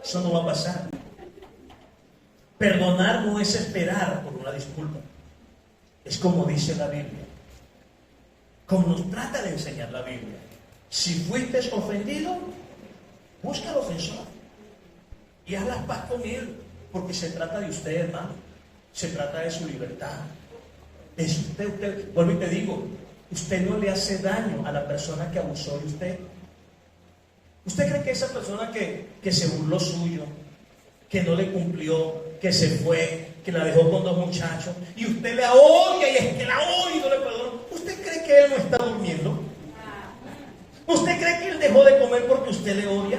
Eso no va a pasar. Perdonar no es esperar por una disculpa. Es como dice la Biblia. Como nos trata de enseñar la Biblia. Si fuiste ofendido, busca al ofensor y haz la paz con él, porque se trata de usted, hermano. Se trata de su libertad. Es usted, vuelvo y te digo, usted no le hace daño a la persona que abusó de usted. ¿Usted cree que esa persona que se burló suyo, que no le cumplió, que se fue, que la dejó con 2 muchachos, y usted la odia y es que la odia y no le perdona? ¿Usted cree que él no está durmiendo? ¿Usted cree que él dejó de comer porque usted le odia?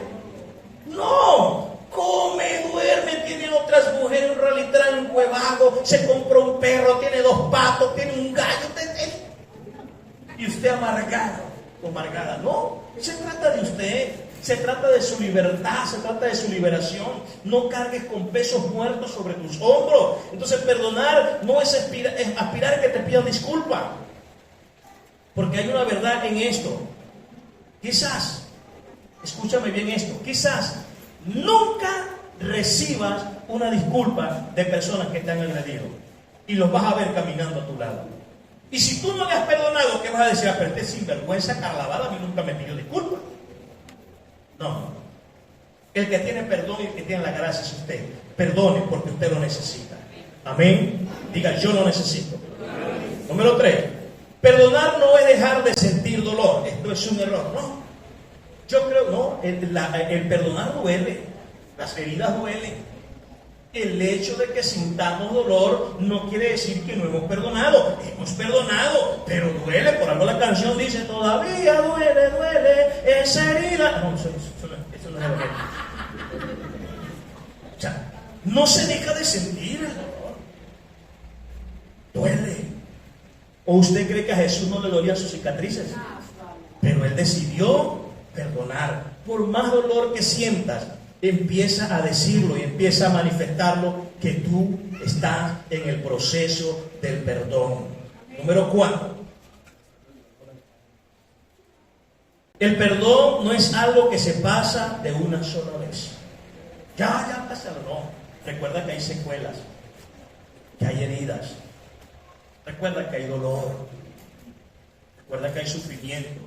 No, come, duerme, tiene otras mujeres, un ralitranco, vago, se compró un perro, tiene 2 patos, tiene un gallo, y usted amargado o amargada. No, se trata de usted, se trata de su libertad, se trata de su liberación. No cargues con pesos muertos sobre tus hombros. Entonces perdonar no es aspirar a que te pidan disculpa, porque hay una verdad en esto. Quizás, escúchame bien esto, quizás nunca recibas una disculpa de personas que te han agredido y los vas a ver caminando a tu lado. Y si tú no le has perdonado, ¿qué vas a decir? Pero este sinvergüenza Carnaval a mí nunca me pidió disculpas. No. El que tiene perdón y el que tiene la gracia es usted. Perdone porque usted lo necesita. Amén. Diga, yo lo necesito. Número 3. Perdonar no es dejar de sentir dolor. Esto es un error. No. Yo creo, no. El perdonar duele. Las heridas duelen. El hecho de que sintamos dolor no quiere decir que no hemos perdonado. Hemos perdonado, pero duele. Por algo la canción dice, todavía duele esa herida. No, eso no es verdad. O sea, no se deja de sentir el dolor. Duele. ¿O usted cree que a Jesús no le dolían sus cicatrices? Pero Él decidió perdonar. Por más dolor que sientas, empieza a decirlo y empieza a manifestarlo, que tú estás en el proceso del perdón. Número 4. El perdón no es algo que se pasa de una sola vez. Ya pasa, no. Recuerda que hay secuelas, que hay heridas. Recuerda que hay dolor. Recuerda que hay sufrimiento.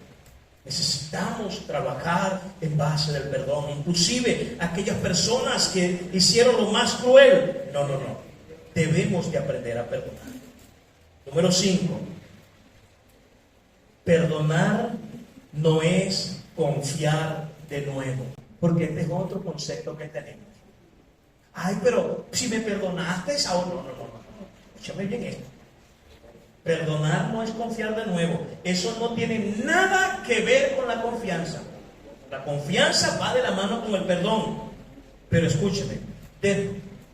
Necesitamos trabajar en base del perdón. Inclusive aquellas personas que hicieron lo más cruel. No. Debemos de aprender a perdonar. Número 5. Perdonar no es confiar de nuevo. Porque este es otro concepto que tenemos. Ay, pero si me perdonaste, ahora no. Escúchame bien esto. Perdonar no es confiar de nuevo. Eso no tiene nada que ver con la confianza. La confianza va de la mano con el perdón. Pero escúcheme,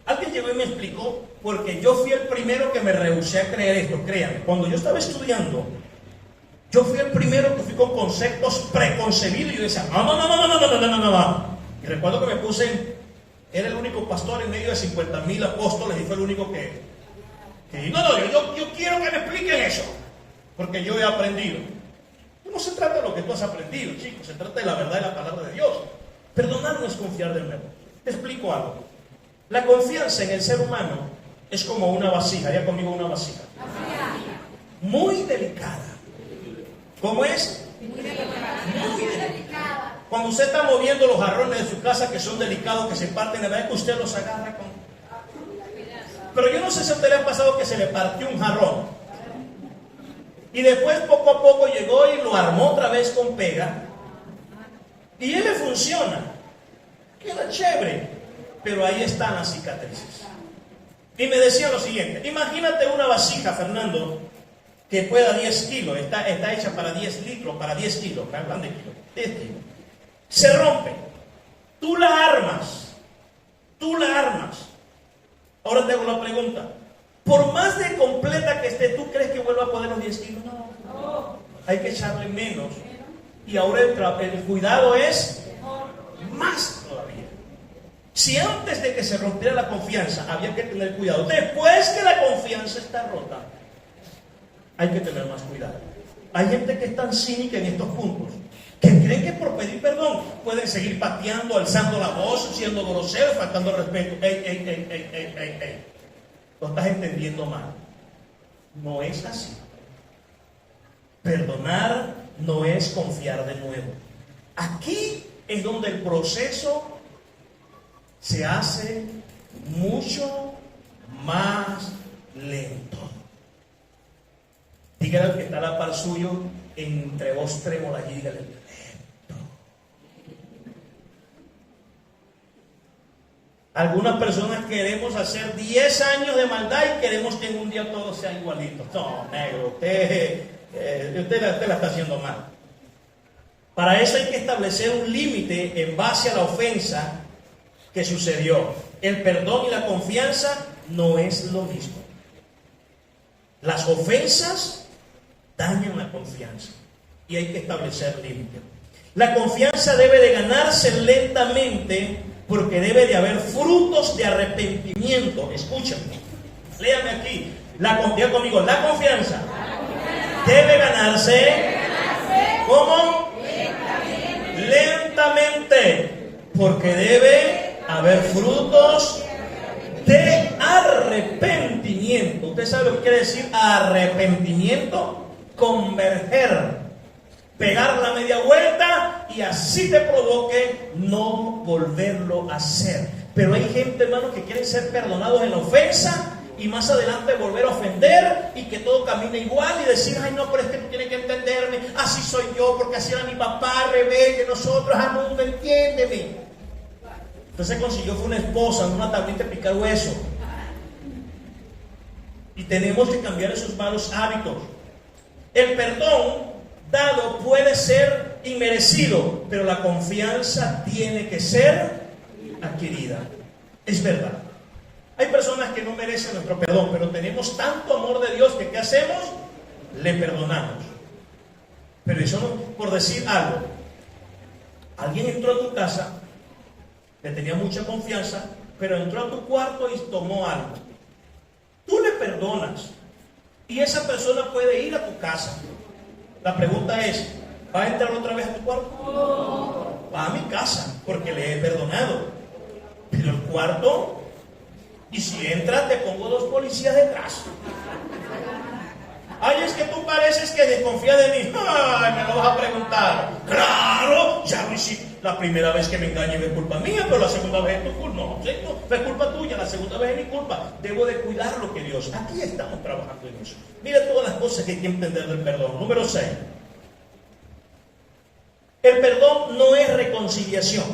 alguien llegó y me explicó, porque yo fui el primero que me rehusé a creer esto. Créanme, cuando yo estaba estudiando, yo fui el primero que fui con conceptos preconcebidos y yo decía, no. Y recuerdo que me puse, era el único pastor en medio de 50,000 apóstoles y fue el único que yo quiero que me expliquen eso, porque yo he aprendido. No se trata de lo que tú has aprendido, chicos, se trata de la verdad de la palabra de Dios. Perdonar no es confiar de nuevo. Te explico algo. La confianza en el ser humano es como una vasija. Ya conmigo, una vasija. Muy delicada. ¿Cómo es? Muy delicada. Cuando usted está moviendo los jarrones de su casa que son delicados, que se parten, la verdad es que usted los agarra con... Pero yo no sé si a usted le ha pasado que se le partió un jarrón y después poco a poco llegó y lo armó otra vez con pega y él le funciona, queda chévere, pero ahí están las cicatrices. Y me decía lo siguiente: imagínate una vasija, Fernando, que pueda 10 kilos, está hecha para 10 litros, para 10 kilos, hablando de kilos, 10 kilos. Se rompe, tú la armas. Ahora te hago la pregunta: por más de completa que esté, ¿tú crees que vuelva a poder los 10 kilos? No. Hay que echarle menos. Y ahora el cuidado es más todavía. Si antes de que se rompiera la confianza había que tener cuidado, después que la confianza está rota, hay que tener más cuidado. Hay gente que es tan cínica en estos puntos, que creen que por pedir perdón pueden seguir pateando, alzando la voz, siendo groseros, faltando respeto. Ey. Lo estás entendiendo mal. No es así. Perdonar no es confiar de nuevo. Aquí es donde el proceso se hace mucho más lento. Dígale al que está a la par suyo, entre vos trémola allí, dígale: lento. Algunas personas queremos hacer 10 años de maldad y queremos que en un día todo sea igualito. No, negro, usted la está haciendo mal. Para eso hay que establecer un límite en base a la ofensa que sucedió. El perdón y la confianza no es lo mismo. Las ofensas dañan la confianza y hay que establecer límites. La confianza debe de ganarse lentamente, porque debe de haber frutos de arrepentimiento. Escúchame, léame aquí. Diga conmigo: la confianza debe ganarse. ¿Cómo? Lentamente, porque debe haber frutos de arrepentimiento. ¿Usted sabe lo que quiere decir arrepentimiento? Converger, pegar la media vuelta y así te provoque no volverlo a hacer. Pero hay gente, hermano, que quieren ser perdonados en la ofensa y más adelante volver a ofender y que todo camine igual y decir: ay no, pero es que tú tienes que entenderme, así soy yo, porque así era mi papá, rebelde, nosotros, al mundo, entiéndeme. Entonces consiguió fue una esposa en una tablita de picar hueso. Y tenemos que cambiar esos malos hábitos. El perdón dado puede ser inmerecido, pero la confianza tiene que ser adquirida. Es verdad. Hay personas que no merecen nuestro perdón, pero tenemos tanto amor de Dios que ¿qué hacemos? Le perdonamos. Pero eso no, por decir algo, alguien entró a tu casa, le tenía mucha confianza, pero entró a tu cuarto y tomó algo. Tú le perdonas y esa persona puede ir a tu casa. La pregunta es: ¿va a entrar otra vez a tu cuarto? Va a mi casa porque le he perdonado. Pero el cuarto, y si entra te pongo 2 policías detrás. Ay, es que tú pareces que desconfías de mí. Ay, me lo vas a preguntar. Claro, ya lo hice. La primera vez que me engañé es culpa mía, pero la segunda vez es tu culpa. No, es culpa tuya, la segunda vez es mi culpa. Debo de cuidar lo que Dios. Aquí estamos trabajando en eso. Mira todas las cosas que hay que entender del perdón. Número 6. El perdón no es reconciliación.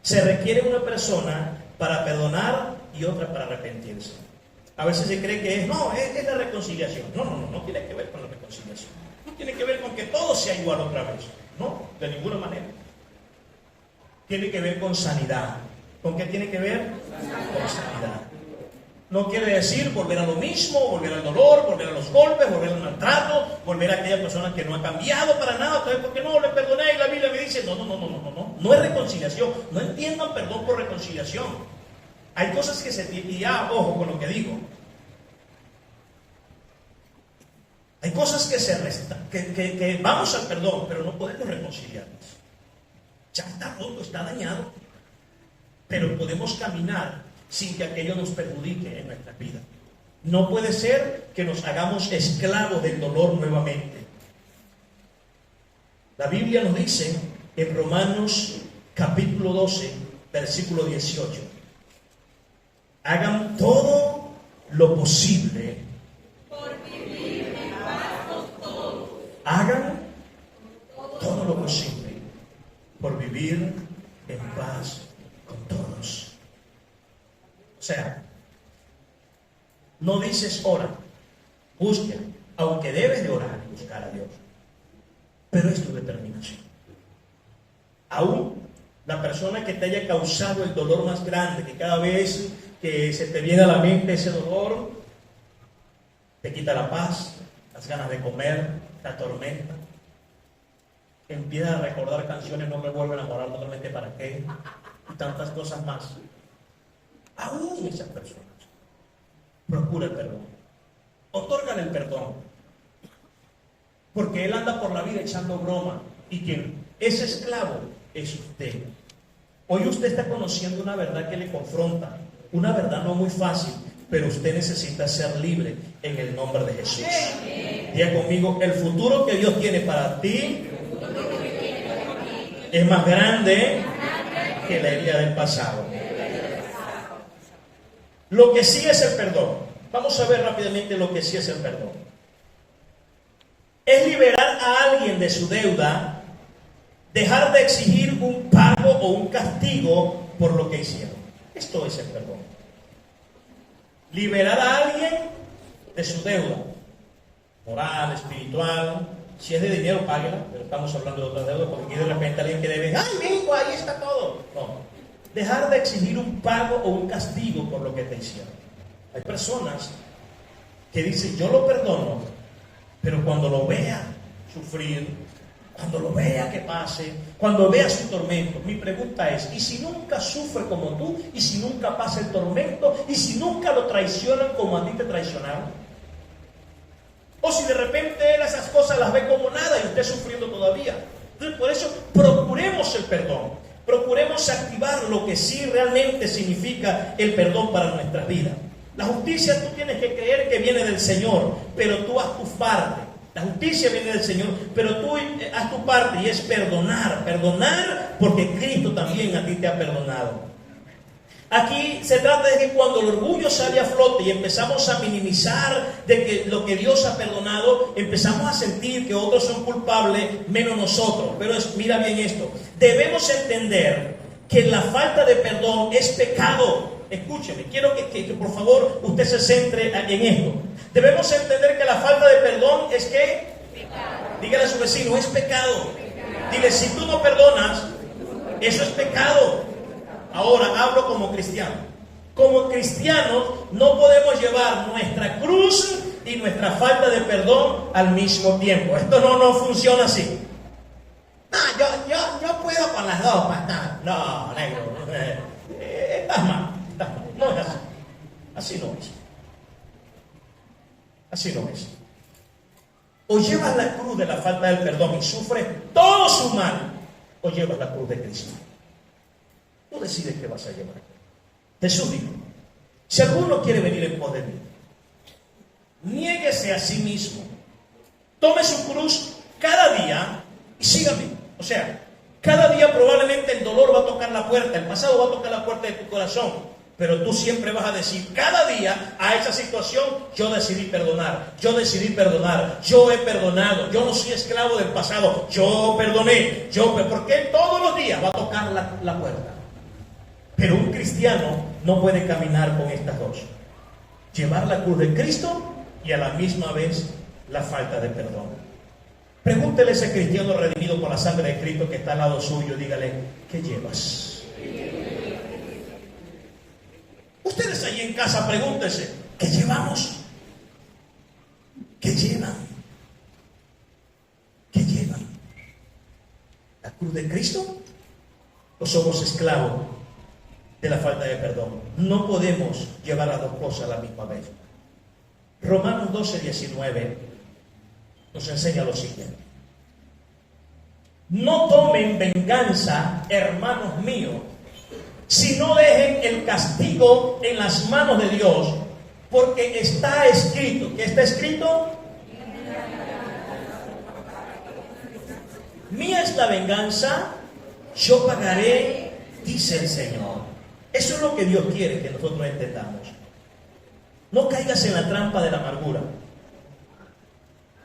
Se requiere una persona para perdonar y otra para arrepentirse. A veces se cree que es la reconciliación. No tiene que ver con la reconciliación. No tiene que ver con que todo sea igual otra vez. No, de ninguna manera. Tiene que ver con sanidad. ¿Con qué tiene que ver? Con sanidad. No quiere decir volver a lo mismo, volver al dolor, volver a los golpes, volver al maltrato, volver a aquella persona que no ha cambiado para nada. Entonces, ¿por qué no le perdoné? Y la Biblia me dice: no es reconciliación. No entiendan perdón por reconciliación. Hay cosas que y ya, ojo con lo que digo. Hay cosas que vamos al perdón, pero no podemos reconciliarnos. Ya está roto, está dañado. Pero podemos caminar sin que aquello nos perjudique en nuestra vida. No puede ser que nos hagamos esclavos del dolor nuevamente. La Biblia nos dice en Romanos capítulo 12, versículo 18: hagan todo lo posible
por vivir en paz con todos.
Hagan todo lo posible por vivir en paz con todos. O sea, No dices ora, busca, aunque debes de orar y buscar a Dios. Pero es tu determinación. Aún la persona que te haya causado el dolor más grande, que cada vez que se te viene a la mente ese dolor, te quita la paz, las ganas de comer, te atormenta. Empiezas a recordar canciones, no me vuelvo a enamorar totalmente, ¿para qué? Y tantas cosas más. Aún esas personas, procura el perdón. Otórgale el perdón. Porque él anda por la vida echando broma. Y quien es esclavo es usted. Hoy usted está conociendo una verdad que le confronta. Una verdad no muy fácil, pero usted necesita ser libre en el nombre de Jesús. Diga conmigo, el futuro que Dios tiene para ti es más grande que la herida del pasado. Lo que sí es el perdón. Vamos a ver rápidamente lo que sí es el perdón. Es liberar a alguien de su deuda, dejar de exigir un pago o un castigo por lo que hicieron. Esto es el perdón. Liberar a alguien de su deuda, moral, espiritual. Si es de dinero, páguela, pero estamos hablando de otra deuda, porque aquí de repente alguien que debe, ¡ay, vengo, ahí está todo! No. Dejar de exigir un pago o un castigo por lo que te hicieron. Hay personas que dicen, yo lo perdono, pero cuando lo vea sufrir, cuando lo vea que pase, cuando vea su tormento, mi pregunta es, ¿y si nunca sufre como tú? ¿Y si nunca pasa el tormento? ¿Y si nunca lo traicionan como a ti te traicionaron? O si de repente él esas cosas las ve como nada y usted sufriendo todavía. Entonces, por eso procuremos el perdón. Procuremos activar lo que sí realmente significa el perdón para nuestras vidas. La justicia tú tienes que creer que viene del Señor, pero tú haz tu parte. La justicia viene del Señor, pero tú haz tu parte y es perdonar. Perdonar porque Cristo también a ti te ha perdonado. Aquí se trata de que cuando el orgullo sale a flote y empezamos a minimizar de que lo que Dios ha perdonado, empezamos a sentir que otros son culpables menos nosotros. Pero mira bien esto, debemos entender que la falta de perdón es pecado. Escúcheme, quiero que por favor usted se centre en esto. Debemos entender que la falta de perdón es ¿qué? Pecado. Dígale a su vecino, es pecado. Dile, si tú no perdonas, eso es pecado. Ahora hablo como cristiano. Como cristianos no podemos llevar nuestra cruz y nuestra falta de perdón al mismo tiempo. Esto no funciona así.
No, yo puedo con las dos, pastor.
No, negro. Estás mal. No es así. Así no es. Así no es. O llevas la cruz de la falta del perdón y sufres todo su mal, o llevas la cruz de Cristo. Tú decides qué vas a llevar. Jesús dijo, si alguno quiere venir en pos de mí, niéguese a sí mismo, tome su cruz cada día y sígame. O sea, cada día probablemente el dolor va a tocar la puerta, el pasado va a tocar la puerta de tu corazón, pero tú siempre vas a decir, cada día a esa situación, yo decidí perdonar, yo he perdonado, yo no soy esclavo del pasado, yo perdoné, porque él todos los días va a tocar la puerta. Pero un cristiano no puede caminar con estas dos. Llevar la cruz de Cristo y a la misma vez la falta de perdón. Pregúntele a ese cristiano redimido por la sangre de Cristo que está al lado suyo, dígale, ¿qué llevas? Ustedes allí en casa pregúntense, ¿qué llevamos? ¿Qué llevan? ¿Qué llevan? ¿La cruz de Cristo? ¿O somos esclavos de la falta de perdón? No podemos llevar las dos cosas a la misma vez. Romanos 12:19 nos enseña lo siguiente. No tomen venganza, hermanos míos, sino dejen el castigo en las manos de Dios, porque está escrito. ¿Qué está escrito? Mía es la venganza, yo pagaré, dice el Señor. Eso es lo que Dios quiere que nosotros entendamos. No caigas en la trampa de la amargura.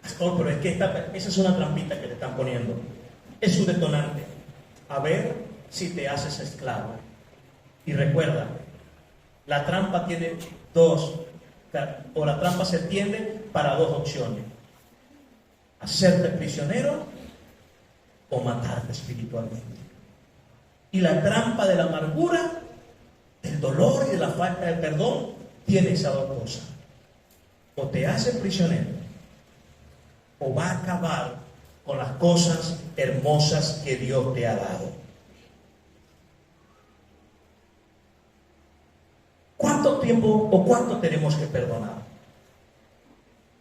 Pastor, pero es que esa es una trampita que le están poniendo. Es un detonante. A ver si te haces esclavo. Y recuerda, la trampa tiene dos o la trampa se tiende para dos opciones: hacerte prisionero o matarte espiritualmente. Y la trampa de la amargura, del dolor y de la falta de perdón tiene esas dos cosas: o te hace prisionero o va a acabar con las cosas hermosas que Dios te ha dado. ¿Cuánto tiempo o cuánto tenemos que perdonar?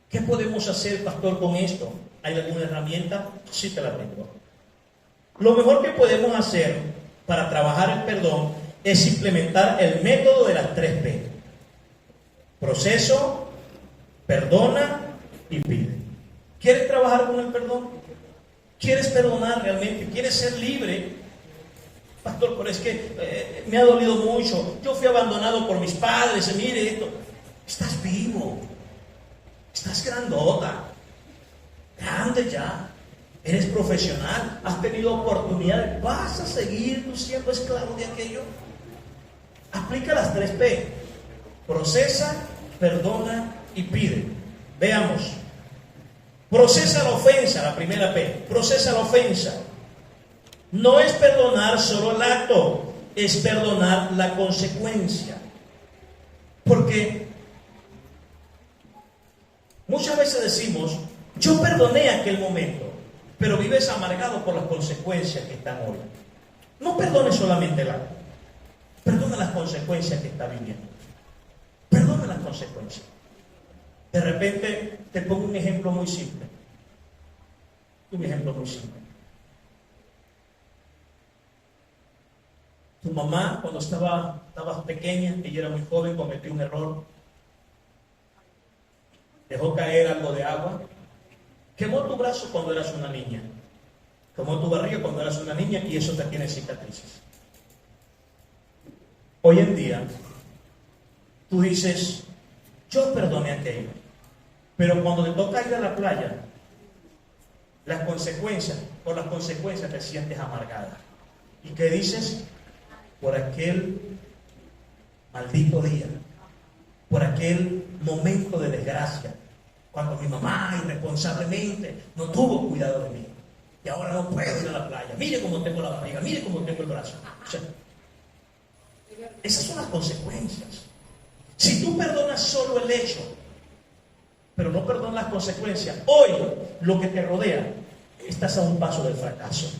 ¿Qué podemos hacer, pastor, con esto? ¿Hay alguna herramienta? Sí, te la tengo. Lo mejor que podemos hacer para trabajar el perdón es implementar el método de las 3P: proceso, perdona y pide. ¿Quieres trabajar con el perdón? ¿Quieres perdonar realmente? ¿Quieres ser libre? Pastor, pero es que me ha dolido mucho. Yo fui abandonado por mis padres. Mire esto. Estás vivo. Estás grandota. Grande ya. Eres profesional. Has tenido oportunidades. ¿Vas a seguir tú siendo esclavo de aquello? Aplica las 3P: procesa, perdona y pide. Veamos. Procesa la ofensa, la primera P. Procesa la ofensa. No es perdonar solo el acto, es perdonar la consecuencia. Porque muchas veces decimos: yo perdoné aquel momento, pero vives amargado por las consecuencias que están hoy. No perdones solamente el acto, perdona las consecuencias que está viviendo. Perdona las consecuencias. De repente, te pongo un ejemplo muy simple. Un ejemplo muy simple. Tu mamá, cuando estabas pequeña, ella era muy joven, cometió un error. Dejó caer algo de agua. Quemó tu brazo cuando eras una niña. Quemó tu barriga cuando eras una niña y eso te tiene cicatrices. Hoy en día, tú dices: yo perdoné aquello. Pero cuando te toca ir a la playa, por las consecuencias te sientes amargada. ¿Y qué dices? Por aquel maldito día, por aquel momento de desgracia, cuando mi mamá irresponsablemente no tuvo cuidado de mí y ahora no puedo ir a la playa. Mire cómo tengo la barriga, mire cómo tengo el brazo. O sea, esas son las consecuencias. Si tú perdonas solo el hecho, pero no perdonas las consecuencias, hoy lo que te rodea, estás a un paso del fracaso.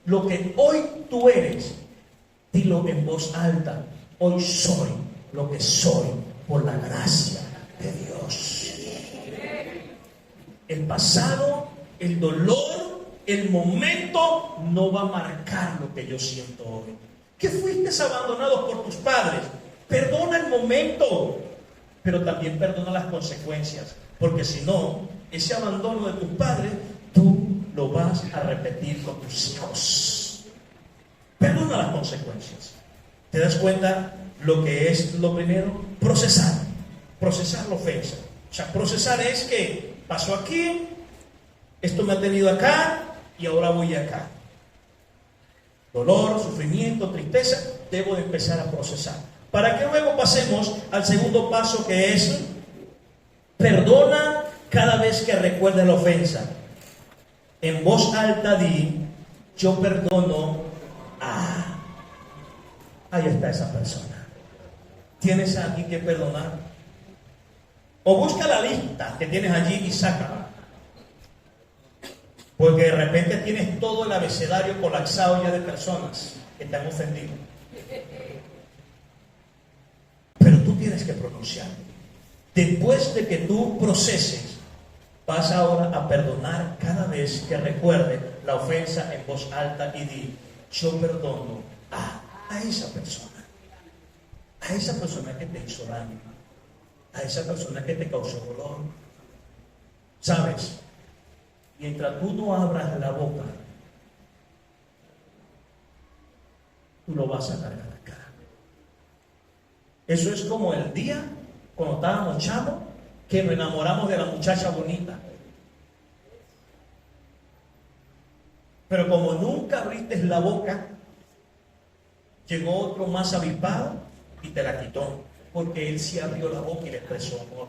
Lo que hoy tú eres, dilo en voz alta: hoy soy lo que soy por la gracia de Dios. El pasado, el dolor, el momento no va a marcar lo que yo siento hoy. Que fuiste abandonado por tus padres, perdona el momento, pero también perdona las consecuencias, porque si no, ese abandono de tus padres, tú lo vas a repetir con tus hijos. Perdona las consecuencias. ¿Te das cuenta lo que es lo primero? Procesar la ofensa. O sea, procesar es que pasó aquí, esto me ha tenido acá y ahora voy acá. Dolor, sufrimiento, tristeza, debo de empezar a procesar. Para que luego pasemos al segundo paso, que es: perdona cada vez que recuerdes la ofensa. En voz alta di: yo perdono a... Ahí está esa persona. ¿Tienes a alguien que perdonar? O busca la lista que tienes allí y sácala. Porque de repente tienes todo el abecedario colapsado ya de personas que te han ofendido. Pero tú tienes que pronunciar. Después de que tú proceses, vas ahora a perdonar cada vez que recuerde la ofensa en voz alta y di: yo perdono a esa persona que te hizo daño, a esa persona que te causó dolor. ¿Sabes? Mientras tú no abras la boca, tú lo vas a cargar acá. Eso es como el día cuando estábamos chavos, que nos enamoramos de la muchacha bonita. Pero como nunca abriste la boca, llegó otro más avispado y te la quitó. porque Él sí abrió la boca y le expresó amor.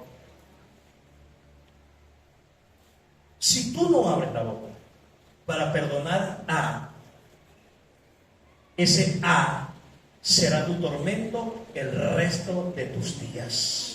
Si tú no abres la boca para perdonar a, ese a será tu tormento el resto de tus días.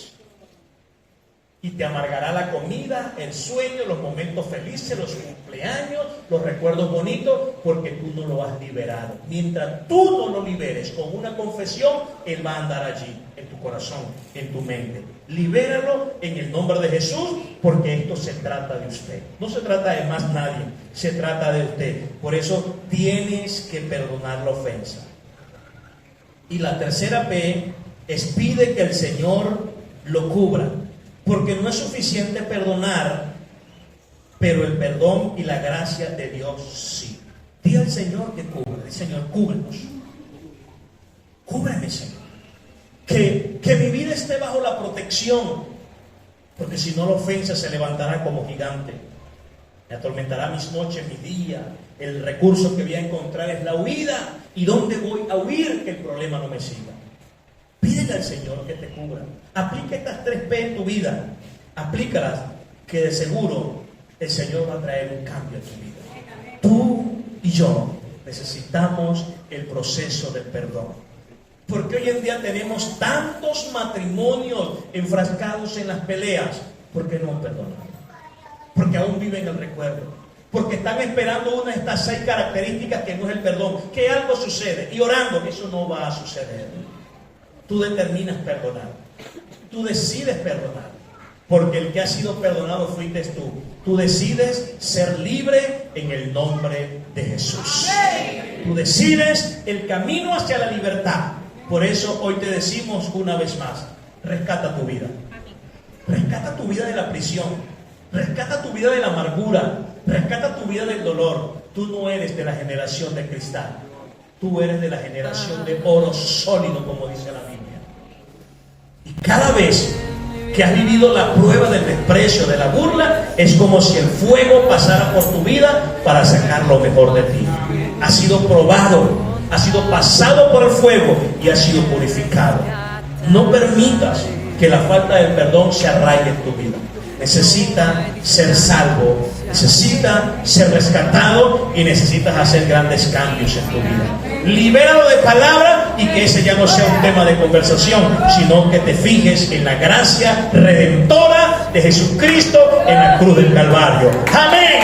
Y te amargará la comida, el sueño, los momentos felices, los cumpleaños, los recuerdos bonitos, porque tú no lo has liberado. Mientras tú no lo liberes con una confesión, Él va a andar allí, en tu corazón, en tu mente. Libéralo en el nombre de Jesús, porque esto se trata de usted. No se trata de más nadie, se trata de usted. Por eso tienes que perdonar la ofensa. Y la tercera P es pide que el Señor lo cubra. Porque no es suficiente perdonar, pero el perdón y la gracia de Dios sí. Dile al Señor que cubra. Dile, Señor, cúbrenos. Cúbreme, Señor. Que mi vida esté bajo la protección. Porque si no, la ofensa se levantará como gigante. Me atormentará mis noches, mi día. El recurso que voy a encontrar es la huida. ¿Y dónde voy a huir? Que el problema no me siga. Pídele al Señor que te cubra. Aplica estas 3P en tu vida. Aplícalas, que de seguro el Señor va a traer un cambio en tu vida. Tú y yo necesitamos el proceso del perdón. Porque hoy en día tenemos tantos matrimonios enfrascados en las peleas. Porque no han perdonado. Porque aún viven el recuerdo. Porque están esperando una de estas 6 características que no es el perdón. Que algo sucede. Y orando que eso no va a suceder. Tú determinas perdonar. Tú decides perdonar. Porque el que ha sido perdonado fuiste tú. Tú decides ser libre en el nombre de Jesús. Tú decides el camino hacia la libertad. Por eso hoy te decimos una vez más, rescata tu vida. Rescata tu vida de la prisión. Rescata tu vida de la amargura. Rescata tu vida del dolor. Tú no eres de la generación de cristal. Tú eres de la generación de oro sólido, como dice la Biblia. Y cada vez que has vivido la prueba del desprecio, de la burla, es como si el fuego pasara por tu vida para sacar lo mejor de ti. Has sido probado, has sido pasado por el fuego y has sido purificado. No permitas que la falta del perdón se arraigue en tu vida. Necesita ser salvo, necesita ser rescatado y necesitas hacer grandes cambios en tu vida. Libéralo de palabra y que ese ya no sea un tema de conversación, sino que te fijes en la gracia redentora de Jesucristo en la cruz del Calvario. Amén.